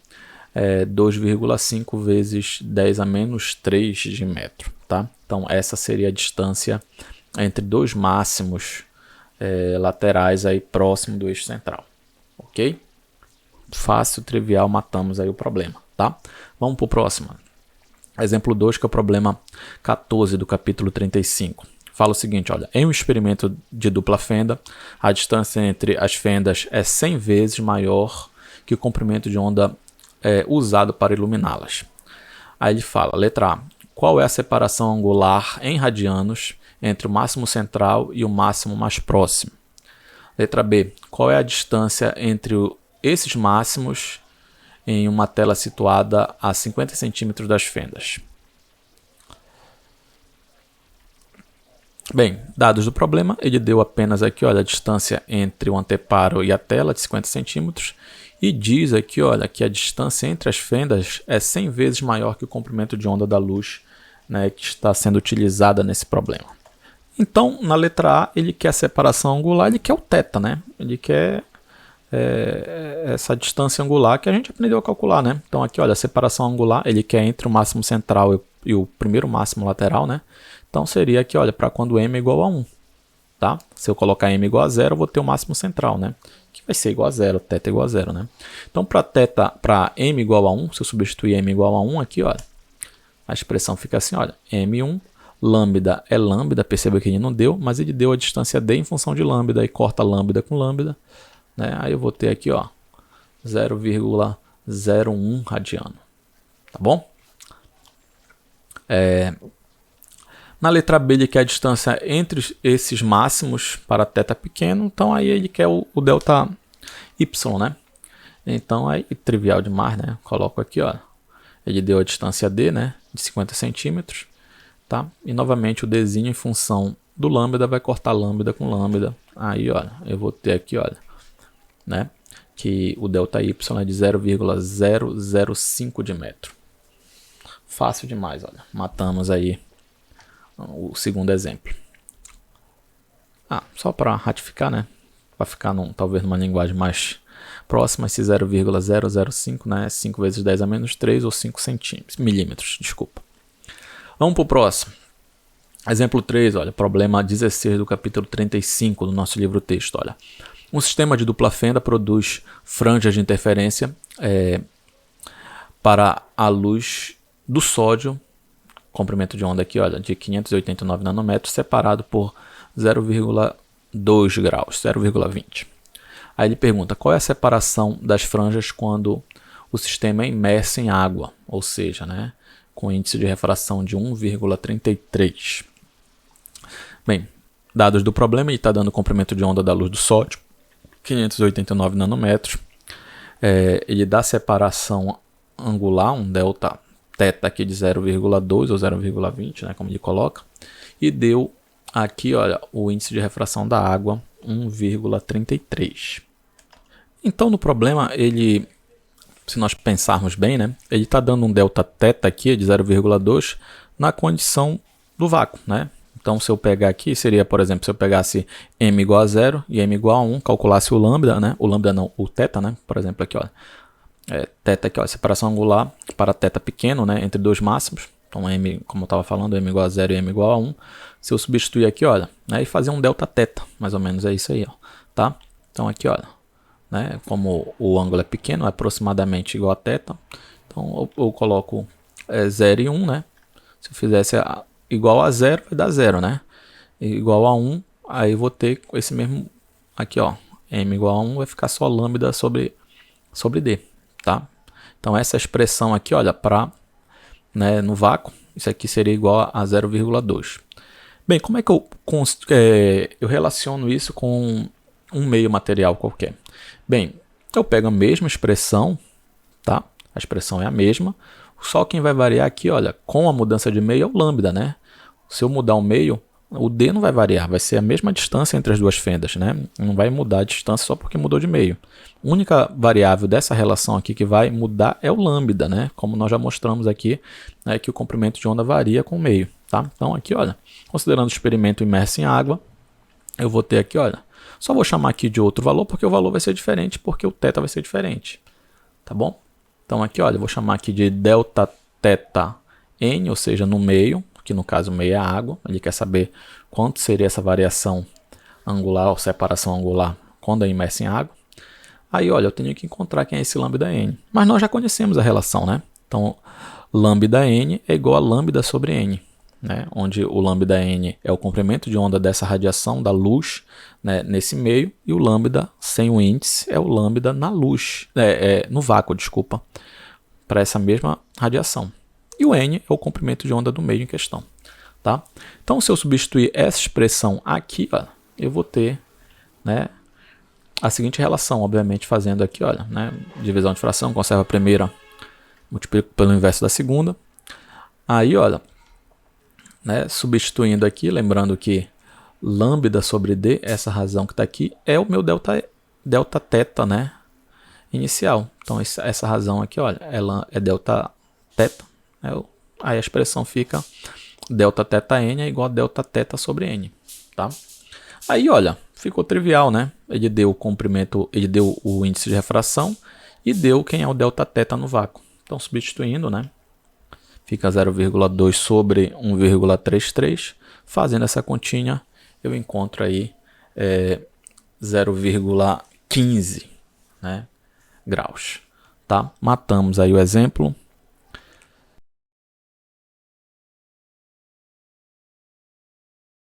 2,5 vezes 10 a menos 3 de metro, tá? Então, essa seria a distância entre dois máximos laterais aí próximo do eixo central, ok? Fácil, trivial, matamos aí o problema, tá? Vamos para o próximo. Exemplo 2, que é o problema 14 do capítulo 35. Fala o seguinte, olha, em um experimento de dupla fenda, a distância entre as fendas é 100 vezes maior que o comprimento de onda usado para iluminá-las. Aí ele fala, letra A, qual é a separação angular em radianos entre o máximo central e o máximo mais próximo? Letra B, qual é a distância entre esses máximos em uma tela situada a 50 centímetros das fendas? Bem, dados do problema, ele deu apenas aqui, olha, a distância entre o anteparo e a tela de 50 centímetros e diz aqui, olha, que a distância entre as fendas é 100 vezes maior que o comprimento de onda da luz, né, que está sendo utilizada nesse problema. Então, na letra A, ele quer a separação angular, ele quer o θ, né? Ele quer essa distância angular que a gente aprendeu a calcular, né? Então aqui, olha, a separação angular, ele quer entre o máximo central e o primeiro máximo lateral, né? Então seria aqui, olha, para quando m é igual a 1, tá? Se eu colocar m igual a 0, eu vou ter o máximo central, né? Que vai ser igual a 0, θ igual a 0, né? Então para m igual a 1, se eu substituir m igual a 1 aqui, olha, a expressão fica assim, olha, m1, lambda é lambda, perceba que ele não deu, mas ele deu a distância d em função de lambda e corta lambda com lambda, né? Aí eu vou ter aqui, ó, 0,01 radiano, tá bom? Na letra B ele quer a distância entre esses máximos para θ pequeno, então aí ele quer o delta y, né? Então aí, trivial demais, né? Coloco aqui, ó, ele deu a distância d, né, de 50 centímetros, tá? E novamente o dzinho em função do lambda vai cortar lambda com lambda, aí, olha, eu vou ter aqui, olha, né, que o delta y é de 0,005 de metro. Fácil demais, olha. Matamos aí o segundo exemplo. Só para ratificar, né, para ficar talvez numa linguagem mais próxima, esse 0,005, né, é 5 vezes 10 a menos 3 ou 5 milímetros, desculpa. Vamos para o próximo. Exemplo 3, olha, problema 16 do capítulo 35 do nosso livro texto, olha. Um sistema de dupla fenda produz franjas de interferência para a luz do sódio, comprimento de onda aqui, olha, de 589 nanômetros, separado por 0,2 graus, 0,20. Aí ele pergunta, qual é a separação das franjas quando o sistema é imerso em água, ou seja, né, com índice de refração de 1,33. Bem, dados do problema, ele está dando o comprimento de onda da luz do sódio, 589 nanômetros. Ele dá separação angular, um delta θ aqui de 0,2 ou 0,20, né, como ele coloca. E deu aqui, olha, o índice de refração da água, 1,33. Então, no problema, se nós pensarmos bem, né, ele está dando um delta θ aqui de 0,2 na condição do vácuo, né? Então, se eu pegar aqui, seria, por exemplo, se eu pegasse m igual a 0 e m igual a 1, calculasse o lambda, né? O lambda não, o θ, né? Por exemplo, aqui, ó. Θ aqui, ó, separação angular para θ pequeno, né? Entre dois máximos. Então, m, como eu estava falando, m igual a 0 e m igual a 1. Se eu substituir aqui, olha, né? E fazer um delta θ, mais ou menos é isso aí, ó. Tá? Então, aqui, olha, né? Como o ângulo é pequeno, é aproximadamente igual a θ. Então, eu coloco 0 e 1, né? Se eu fizesse igual a 0, vai dar 0, né? Igual a 1, aí eu vou ter esse mesmo aqui, ó, m igual a 1, vai ficar só lambda sobre d, tá? Então essa expressão aqui, olha, para, né, no vácuo, isso aqui seria igual a 0,2. Bem, como é que eu relaciono isso com um meio material qualquer? Bem, eu pego a mesma expressão, tá? A expressão é a mesma, só quem vai variar aqui, olha, com a mudança de meio é o lambda, né? Se eu mudar o meio, o D não vai variar, vai ser a mesma distância entre as duas fendas, né? Não vai mudar a distância só porque mudou de meio. A única variável dessa relação aqui que vai mudar é o lambda, né? Como nós já mostramos aqui, né, que o comprimento de onda varia com o meio, tá? Então aqui, olha, considerando o experimento imerso em água, eu vou ter aqui, olha, só vou chamar aqui de outro valor porque o valor vai ser diferente, porque o θ vai ser diferente, tá bom? Então aqui, olha, eu vou chamar aqui de delta θ n, ou seja, no meio, que no caso o meio é a água. Ele quer saber quanto seria essa variação angular ou separação angular quando é imerso em água. Aí, olha, eu tenho que encontrar quem é esse lambda n. Mas nós já conhecemos a relação, né? Então, lambda n é igual a lambda sobre n, né? Onde o lambda n é o comprimento de onda dessa radiação da luz, né, nesse meio, e o lambda sem o índice é o lambda na luz, no vácuo, desculpa, para essa mesma radiação. E o n é o comprimento de onda do meio em questão, tá? Então, se eu substituir essa expressão aqui, ó, eu vou ter, né, a seguinte relação, obviamente fazendo aqui, olha, né, divisão de fração, conserva a primeira, multiplico pelo inverso da segunda. Aí, olha, né, substituindo aqui, lembrando que lambda sobre d, essa razão que está aqui, é o meu delta θ, né, inicial. Então, essa razão aqui, olha, é delta θ. Aí a expressão fica delta θ n é igual a delta θ sobre n, tá? Aí, olha, ficou trivial, né? Ele deu o comprimento, ele deu o índice de refração e deu quem é o delta θ no vácuo. Então, substituindo, né? Fica 0,2 sobre 1,33. Fazendo essa continha, eu encontro aí 0,15, né, graus, tá? Matamos aí o exemplo.